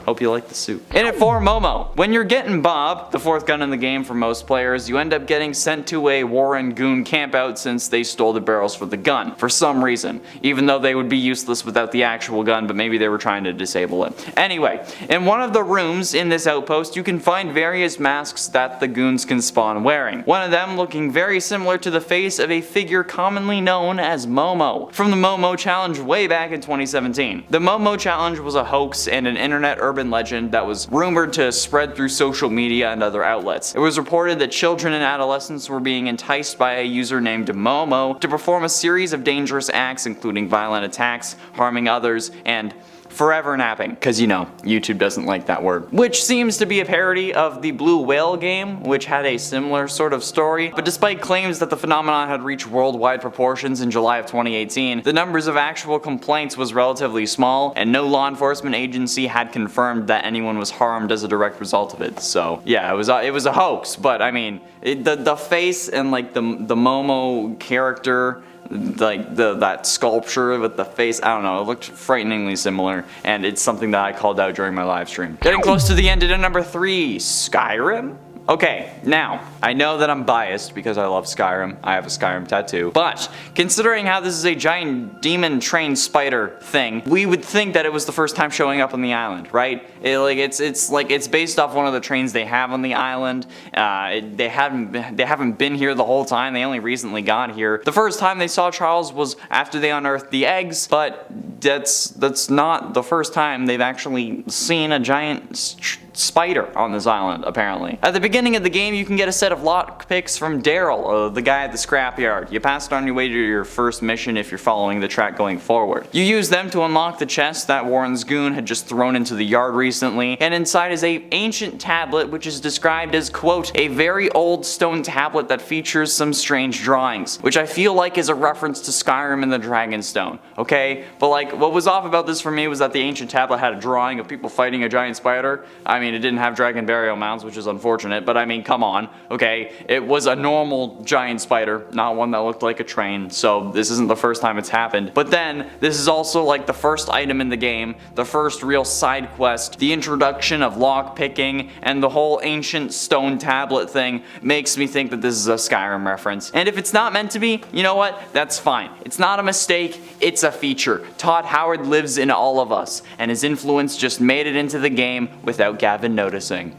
Hope you like the suit. In it for Momo. When you're getting Bob, the fourth gun in the game for most players, you end up getting sent to a Warren Goon campout since they stole the barrels for the gun, for some reason. Even though they would be useless without the actual gun, but maybe they were trying to disable it. Anyway, in one of the rooms in this outpost, you can find various masks that the goons can spawn wearing. One of them looking very similar to the face of a figure commonly known as Momo, from the Momo challenge way back in 2017. The Momo challenge was a hoax and an internet urban legend that was rumored to spread through social media and other outlets. It was reported that children and adolescents were being enticed by a user named Momo to perform a series of dangerous acts, including violent attacks, harming others, and forever napping, because you know, YouTube doesn't like that word. Which seems to be a parody of the Blue Whale game, which had a similar sort of story, but despite claims that the phenomenon had reached worldwide proportions in July of 2018, the numbers of actual complaints was relatively small, and no law enforcement agency had confirmed that anyone was harmed as a direct result of it. So yeah, it was a hoax, but I mean, the face and like the Momo character, like that sculpture with the face, I don't know, it looked frighteningly similar, and it's something that I called out during my live stream. Getting close to the end at number 3, Skyrim? Okay, now, I know that I'm biased because I love Skyrim. I have a Skyrim tattoo. But, considering how this is a giant demon train spider thing, we would think that it was the first time showing up on the island, right? It's based off one of the trains they have on the island. They haven't been here the whole time. They only recently got here. The first time they saw Charles was after they unearthed the eggs, but that's not the first time they've actually seen a giant spider on this island, apparently. At the beginning of the game, you can get a set of lockpicks from Daryl, the guy at the scrapyard. You pass it on your way to your first mission if you're following the track going forward. You use them to unlock the chest that Warren's goon had just thrown into the yard recently, and inside is a ancient tablet which is described as, quote, a very old stone tablet that features some strange drawings, which I feel like is a reference to Skyrim and the Dragonstone, okay? But like, what was off about this for me was that the ancient tablet had a drawing of people fighting a giant spider. I mean, it didn't have dragon burial mounds, which is unfortunate, but I mean, come on, okay? It was a normal giant spider, not one that looked like a train, so this isn't the first time it's happened. But then, this is also like the first item in the game, the first real side quest, the introduction of lock picking, and the whole ancient stone tablet thing makes me think that this is a Skyrim reference. And if it's not meant to be, you know what? That's fine. It's not a mistake, it's a feature. Todd Howard lives in all of us, and his influence just made it into the game without Gavin noticing.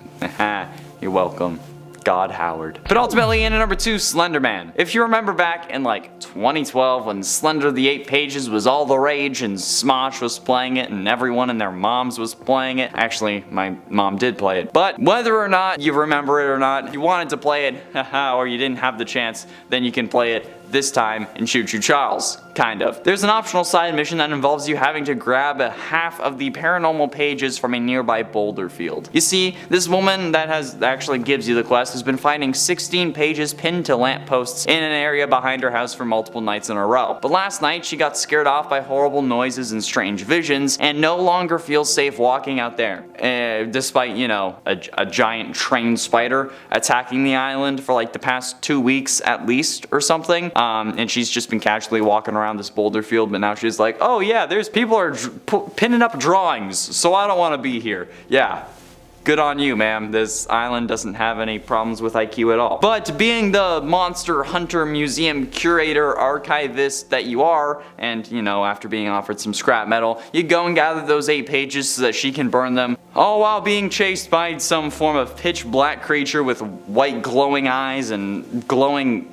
You're welcome, God Howard. But ultimately, in at number 2, Slender Man. If you remember back in like 2012 when Slender the 8 Pages was all the rage and Smosh was playing it and everyone and their moms was playing it. Actually, my mom did play it. But whether or not you remember it or not, you wanted to play it, or you didn't have the chance, then you can play it this time in Choo Choo Charles. Kind of. There's an optional side mission that involves you having to grab half of the paranormal pages from a nearby boulder field. You see, this woman that actually gives you the quest has been finding 16 pages pinned to lampposts in an area behind her house for multiple nights in a row. But last night she got scared off by horrible noises and strange visions and no longer feels safe walking out there. Despite, you know, a giant train spider attacking the island for like the past 2 weeks at least or something. And she's just been casually walking around this boulder field, but now she's like, oh yeah, there's people are pinning up drawings, so I don't want to be here. Yeah. Good on you, ma'am. This island doesn't have any problems with IQ at all. But being the monster hunter museum curator archivist that you are, and you know, after being offered some scrap metal, you go and gather those 8 pages so that she can burn them, all while being chased by some form of pitch black creature with white glowing eyes and glowing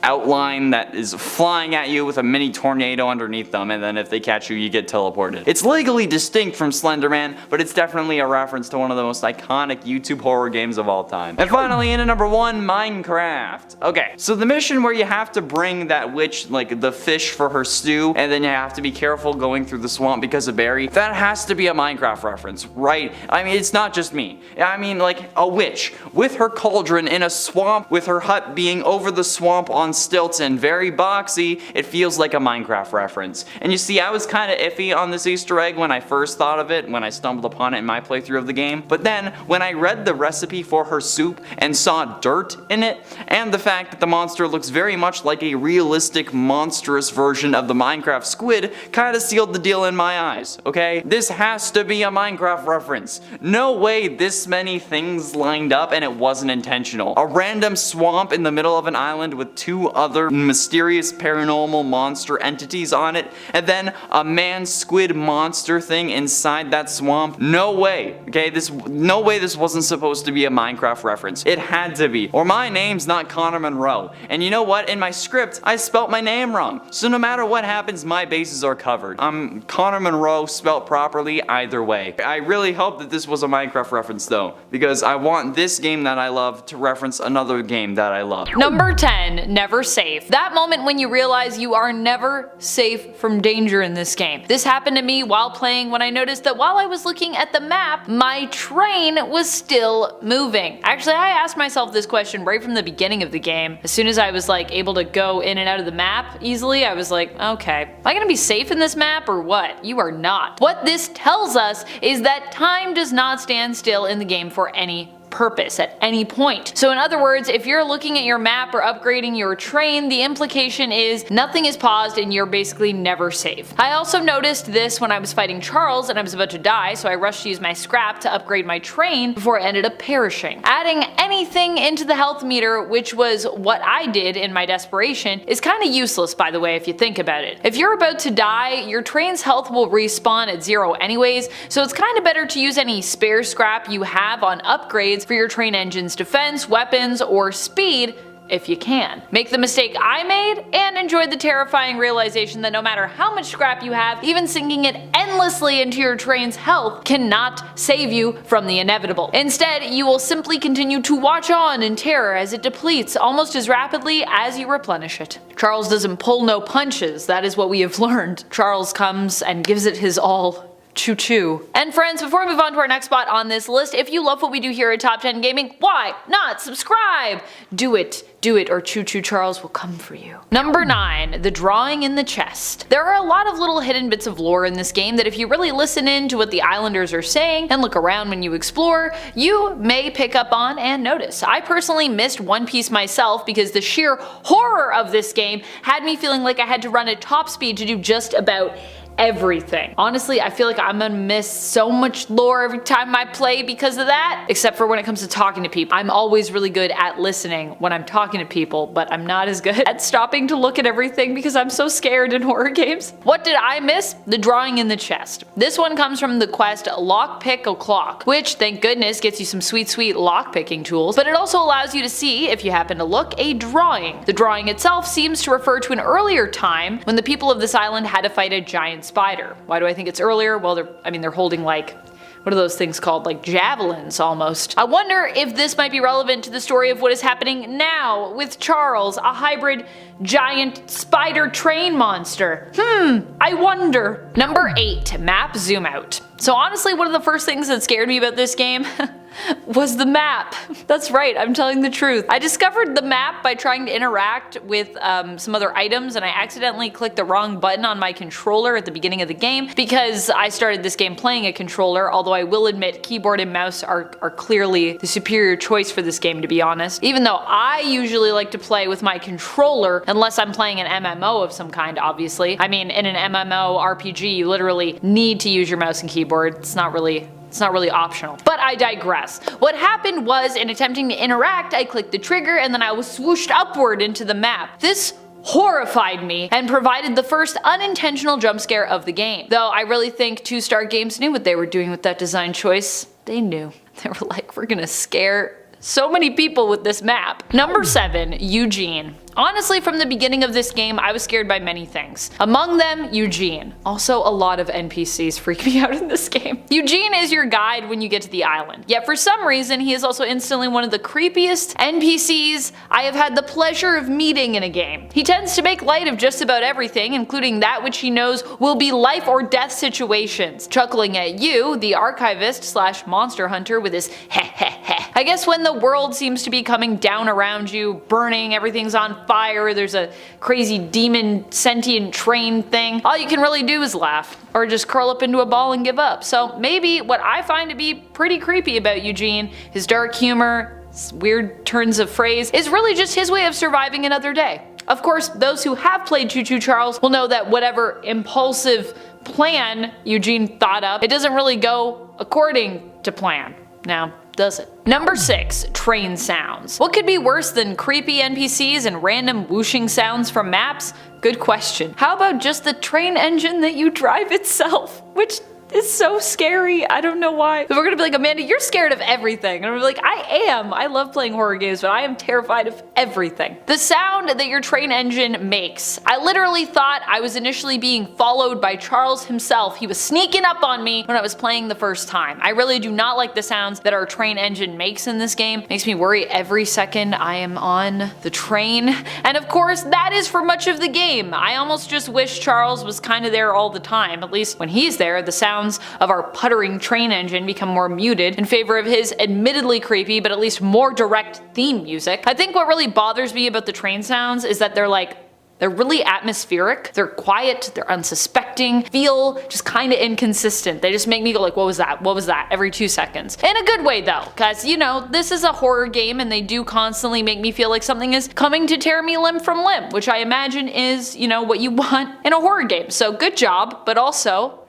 outline that is flying at you with a mini tornado underneath them, and then if they catch you, you get teleported. It's legally distinct from Slender Man, but it's definitely a reference to one of the most iconic YouTube horror games of all time. And finally, in at number 1, Minecraft. Okay, so the mission where you have to bring that witch, like the fish for her stew, and then you have to be careful going through the swamp because of Barry, that has to be a Minecraft reference, right? I mean, it's not just me. I mean, like a witch with her cauldron in a swamp with her hut being over the swamp on stilts and very boxy, it feels like a Minecraft reference. And you see, I was kind of iffy on this Easter egg when I first thought of it, when I stumbled upon it in my playthrough of the game, but then when I read the recipe for her soup and saw dirt in it, and the fact that the monster looks very much like a realistic monstrous version of the Minecraft squid, kinda sealed the deal in my eyes, okay? This has to be a Minecraft reference. No way this many things lined up and it wasn't intentional. A random swamp in the middle of an island with 2 other mysterious paranormal monster entities on it, and then a man squid monster thing inside that swamp. No way, okay? No way this wasn't supposed to be a Minecraft reference. It had to be. Or my name's not Connor Monroe. And you know what? In my script, I spelt my name wrong. So no matter what happens, my bases are covered. I'm Connor Monroe spelt properly either way. I really hope that this was a Minecraft reference though, because I want this game that I love to reference another game that I love. Number 10, never safe. That moment when you realize you are never safe from danger in this game. This happened to me while playing when I noticed that while I was looking at the map, my train was still moving. Actually, I asked myself this question right from the beginning of the game. As soon as I was like able to go in and out of the map easily, I was like, okay, am I gonna be safe in this map or what? You are not. What this tells us is that time does not stand still in the game for any purpose at any point. So in other words, if you're looking at your map or upgrading your train, the implication is nothing is paused and you're basically never safe. I also noticed this when I was fighting Charles and I was about to die, so I rushed to use my scrap to upgrade my train before I ended up perishing. Adding anything into the health meter, which was what I did in my desperation, is kind of useless by the way if you think about it. If you're about to die, your train's health will respawn at 0 anyways, so it's kind of better to use any spare scrap you have on upgrades for your train engine's defense, weapons, or speed if you can. Make the mistake I made and enjoy the terrifying realization that no matter how much scrap you have, even sinking it endlessly into your train's health cannot save you from the inevitable. Instead, you will simply continue to watch on in terror as it depletes almost as rapidly as you replenish it. Charles doesn't pull no punches, that is what we have learned. Charles comes and gives it his all. Choo choo. And friends, before we move on to our next spot on this list, if you love what we do here at Top 10 Gaming, why not subscribe? Do it, or Choo Choo Charles will come for you. Number 9, the drawing in the chest. There are a lot of little hidden bits of lore in this game that if you really listen in to what the islanders are saying and look around when you explore, you may pick up on and notice. I personally missed one piece myself because the sheer horror of this game had me feeling like I had to run at top speed to do just about everything. Honestly, I feel like I'm gonna miss so much lore every time I play because of that, except for when it comes to talking to people. I'm always really good at listening when I'm talking to people, but I'm not as good at stopping to look at everything because I'm so scared in horror games. What did I miss? The drawing in the chest. This one comes from the quest Lockpick O'Clock, which thank goodness gets you some sweet lockpicking tools, but it also allows you to see, if you happen to look, a drawing. The drawing itself seems to refer to an earlier time when the people of this island had to fight a giant spider. Why do I think it's earlier? Well, they're holding like what are those things called? Like javelins almost. I wonder if this might be relevant to the story of what is happening now with Charles, a hybrid giant spider train monster. I wonder. Number 8, map zoom out. So honestly, one of the first things that scared me about this game was the map. That's right, I'm telling the truth. I discovered the map by trying to interact with some other items, and I accidentally clicked the wrong button on my controller at the beginning of the game because I started this game playing a controller, although I will admit keyboard and mouse are clearly the superior choice for this game, to be honest. Even though I usually like to play with my controller, unless I'm playing an MMO of some kind, obviously. I mean, in an MMO RPG, you literally need to use your mouse and keyboard. It's not really optional. But I digress. What happened was, in attempting to interact, I clicked the trigger and then I was swooshed upward into the map. This horrified me and provided the first unintentional jump scare of the game. Though I really think 2-Star Games knew what they were doing with that design choice. They knew. They were like, we're gonna scare so many people with this map. Number 7, Eugene. Honestly, from the beginning of this game, I was scared by many things. Among them, Eugene. Also, a lot of NPCs freak me out in this game. Eugene is your guide when you get to the island. Yet for some reason, he is also instantly one of the creepiest NPCs I have had the pleasure of meeting in a game. He tends to make light of just about everything, including that which he knows will be life or death situations, chuckling at you, the archivist / monster hunter, with his heh heh heh. I guess when the world seems to be coming down around you, burning, everything's on fire, there's a crazy demon sentient train thing, all you can really do is laugh, or just curl up into a ball and give up. So maybe what I find to be pretty creepy about Eugene, his dark humor, his weird turns of phrase, is really just his way of surviving another day. Of course, those who have played Choo Choo Charles will know that whatever impulsive plan Eugene thought up, it doesn't really go according to plan. Now, does it? Number 6, train sounds. What could be worse than creepy NPCs and random whooshing sounds from maps? Good question. How about just the train engine that you drive itself? Which is so scary. I don't know why. If we're gonna be like, Amanda, you're scared of everything. And I'm like, I am. I love playing horror games, but I am terrified of everything. The sound that your train engine makes. I literally thought I was initially being followed by Charles himself. He was sneaking up on me when I was playing the first time. I really do not like the sounds that our train engine makes in this game. Makes me worry every second I am on the train. And of course, that is for much of the game. I almost just wish Charles was kind of there all the time. At least when he's there, the sounds of our puttering train engine become more muted in favor of his admittedly creepy but at least more direct theme music. I think what really bothers me about the train sounds is that they're really atmospheric, they're quiet, they're unsuspecting, feel just kinda inconsistent. They just make me go like, what was that? What was that? Every 2 seconds. In a good way though, cause you know, this is a horror game and they do constantly make me feel like something is coming to tear me limb from limb, which I imagine is, you know, what you want in a horror game. So good job, but also,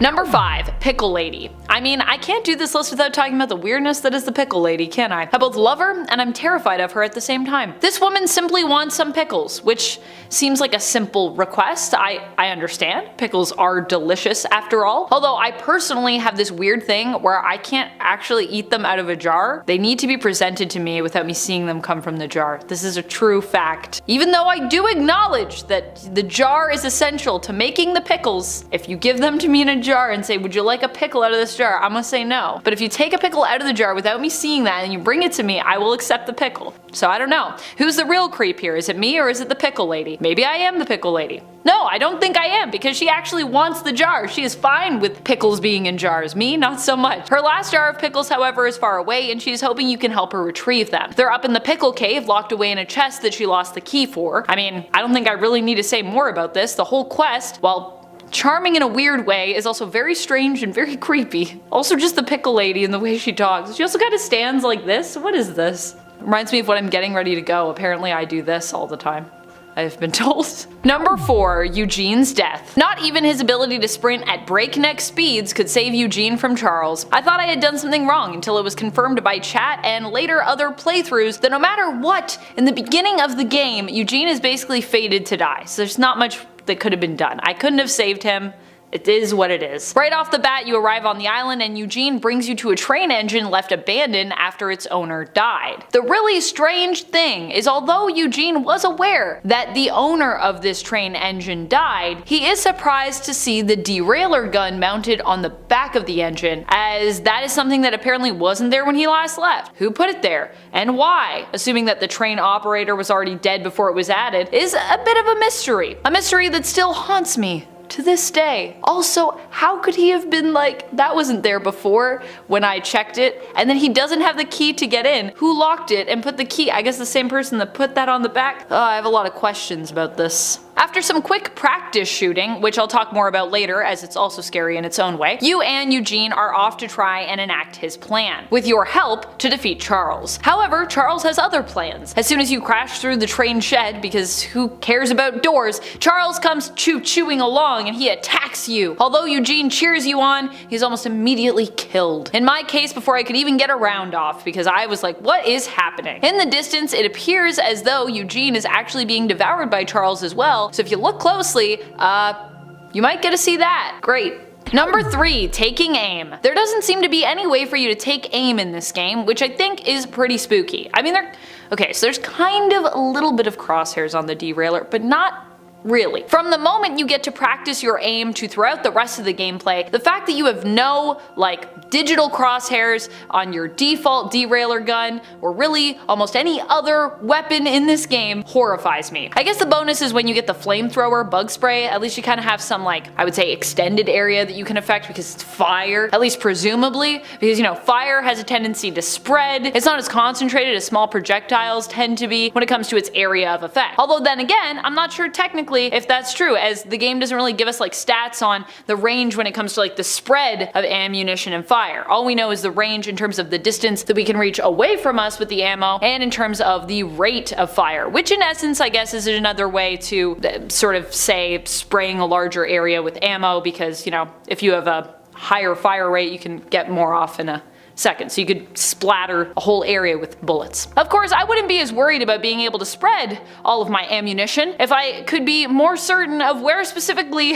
Number 5, Pickle Lady. I mean, I can't do this list without talking about the weirdness that is the Pickle Lady, can I? I both love her and I'm terrified of her at the same time. This woman simply wants some pickles, which seems like a simple request. I understand. Pickles are delicious after all. Although I personally have this weird thing where I can't actually eat them out of a jar. They need to be presented to me without me seeing them come from the jar. This is a true fact. Even though I do acknowledge that the jar is essential to making the pickles, if you give them to me in a jar and say, would you like a pickle out of this jar? I'm gonna say no. But if you take a pickle out of the jar without me seeing that and you bring it to me, I will accept the pickle. So I don't know. Who's the real creep here? Is it me or is it the Pickle Lady? Maybe I am the Pickle Lady. No, I don't think I am because she actually wants the jar. She is fine with pickles being in jars. Me, not so much. Her last jar of pickles, however, is far away and she's hoping you can help her retrieve them. They're up in the pickle cave, locked away in a chest that she lost the key for. I mean, I don't think I really need to say more about this. The whole quest, well, charming in a weird way, is also very strange and very creepy. Also just the Pickle Lady and the way she talks. She also kind of stands like this. What is this? Reminds me of when I'm getting ready to go. Apparently I do this all the time, I've been told. Number 4, Eugene's death. Not even his ability to sprint at breakneck speeds could save Eugene from Charles. I thought I had done something wrong until it was confirmed by chat and later other playthroughs that no matter what, in the beginning of the game, Eugene is basically fated to die. So there's not much that could have been done. I couldn't have saved him. It is what it is. Right off the bat, you arrive on the island and Eugene brings you to a train engine left abandoned after its owner died. The really strange thing is, although Eugene was aware that the owner of this train engine died, he is surprised to see the derailleur gun mounted on the back of the engine, as that is something that apparently wasn't there when he last left. Who put it there? And why? Assuming that the train operator was already dead before it was added, is a bit of a mystery. A mystery that still haunts me to this day. Also, how could he have been like, that wasn't there before when I checked it, and then he doesn't have the key to get in? Who locked it and put the key? I guess the same person that put that on the back? I have a lot of questions about this. After some quick practice shooting, which I'll talk more about later as it's also scary in its own way, you and Eugene are off to try and enact his plan, with your help to defeat Charles. However, Charles has other plans. As soon as you crash through the train shed, because who cares about doors, Charles comes choo-chooing along and he attacks you. Although Eugene cheers you on, he's almost immediately killed. In my case, before I could even get a round off, because I was like, what is happening? In the distance, it appears as though Eugene is actually being devoured by Charles as well. So if you look closely, you might get to see that. Great. Number 3, taking aim. There doesn't seem to be any way for you to take aim in this game, which I think is pretty spooky. I mean, okay, so there's kind of a little bit of crosshairs on the derailleur, but not really. From the moment you get to practice your aim to throughout the rest of the gameplay, the fact that you have no, like, digital crosshairs on your default derailleur gun, or really almost any other weapon in this game, horrifies me. I guess the bonus is when you get the flamethrower bug spray, at least you kind of have some, like, I would say extended area that you can affect because it's fire, at least presumably, because, you know, fire has a tendency to spread. It's not as concentrated as small projectiles tend to be when it comes to its area of effect. Although then again, I'm not sure technically if that's true, as the game doesn't really give us like stats on the range when it comes to like the spread of ammunition and fire. All we know is the range in terms of the distance that we can reach away from us with the ammo, and in terms of the rate of fire, which in essence I guess is another way to sort of say spraying a larger area with ammo, because, you know, if you have a higher fire rate you can get more off in a second, so you could splatter a whole area with bullets. Of course, I wouldn't be as worried about being able to spread all of my ammunition if I could be more certain of where specifically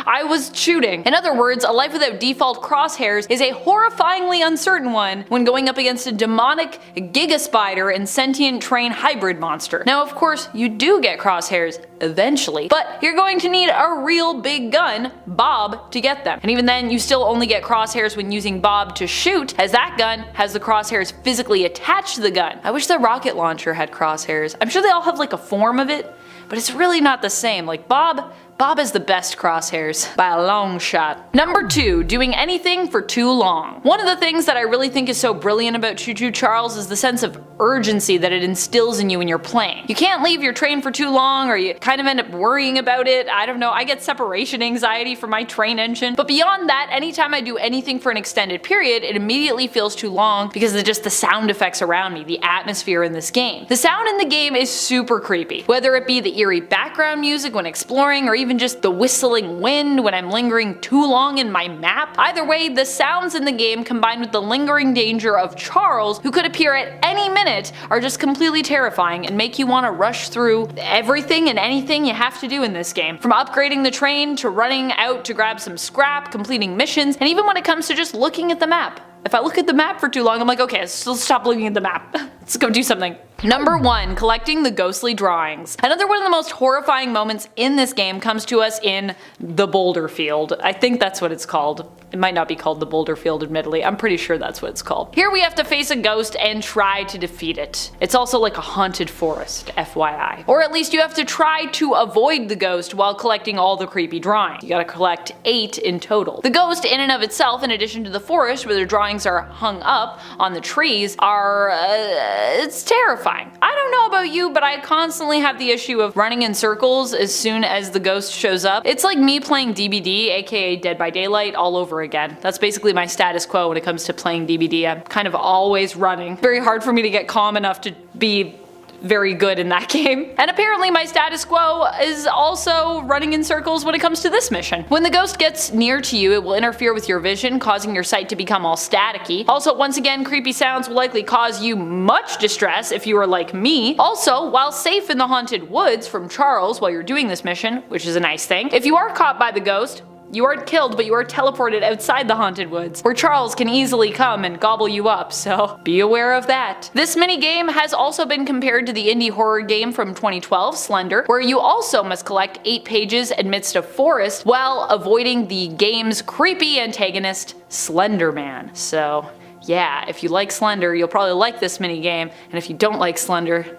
I was shooting. In other words, a life without default crosshairs is a horrifyingly uncertain one when going up against a demonic giga spider and sentient train hybrid monster. Now, of course, you do get crosshairs eventually, but you're going to need a real big gun, Bob, to get them. And even then, you still only get crosshairs when using Bob to shoot, as that gun has the crosshairs physically attached to the gun. I wish the rocket launcher had crosshairs. I'm sure they all have like a form of it, but it's really not the same. Like Bob has the best crosshairs by a long shot. Number 2, doing anything for too long. One of the things that I really think is so brilliant about Choo Choo Charles is the sense of urgency that it instills in you when you're playing. You can't leave your train for too long, or you kind of end up worrying about it. I don't know, I get separation anxiety from my train engine. But beyond that, anytime I do anything for an extended period, it immediately feels too long because of just the sound effects around me, the atmosphere in this game. The sound in the game is super creepy, whether it be the eerie background music when exploring, or even just the whistling wind when I'm lingering too long in my map. Either way, the sounds in the game combined with the lingering danger of Charles, who could appear at any minute, are just completely terrifying and make you want to rush through everything and anything you have to do in this game. From upgrading the train, to running out to grab some scrap, completing missions, and even when it comes to just looking at the map. If I look at the map for too long, I'm like, okay, let's stop looking at the map. Let's go do something. Number 1, collecting the ghostly drawings. Another one of the most horrifying moments in this game comes to us in the boulder field. I think that's what it's called. It might not be called the boulder field, admittedly. I'm pretty sure that's what it's called. Here we have to face a ghost and try to defeat it. It's also like a haunted forest, FYI. Or at least you have to try to avoid the ghost while collecting all the creepy drawings. You gotta collect 8 in total. The ghost in and of itself, in addition to the forest where the drawings are hung up on the trees, it's terrifying. I don't know about you, but I constantly have the issue of running in circles as soon as the ghost shows up. It's like me playing DBD, aka Dead by Daylight, all over again. That's basically my status quo when it comes to playing DBD. I'm kind of always running. Very hard for me to get calm enough to be very good in that game. And apparently my status quo is also running in circles when it comes to this mission. When the ghost gets near to you, it will interfere with your vision, causing your sight to become all staticky. Also, once again, creepy sounds will likely cause you much distress if you are like me. Also, while safe in the haunted woods from Charles while you're doing this mission, which is a nice thing, if you are caught by the ghost, You aren't killed, but you are teleported outside the haunted woods, where Charles can easily come and gobble you up, so be aware of that. This minigame has also been compared to the indie horror game from 2012, Slender, where you also must collect 8 pages amidst a forest while avoiding the game's creepy antagonist, Slender Man. So yeah, if you like Slender, you'll probably like this minigame, and if you don't like Slender,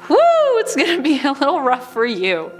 whoo, it's gonna be a little rough for you.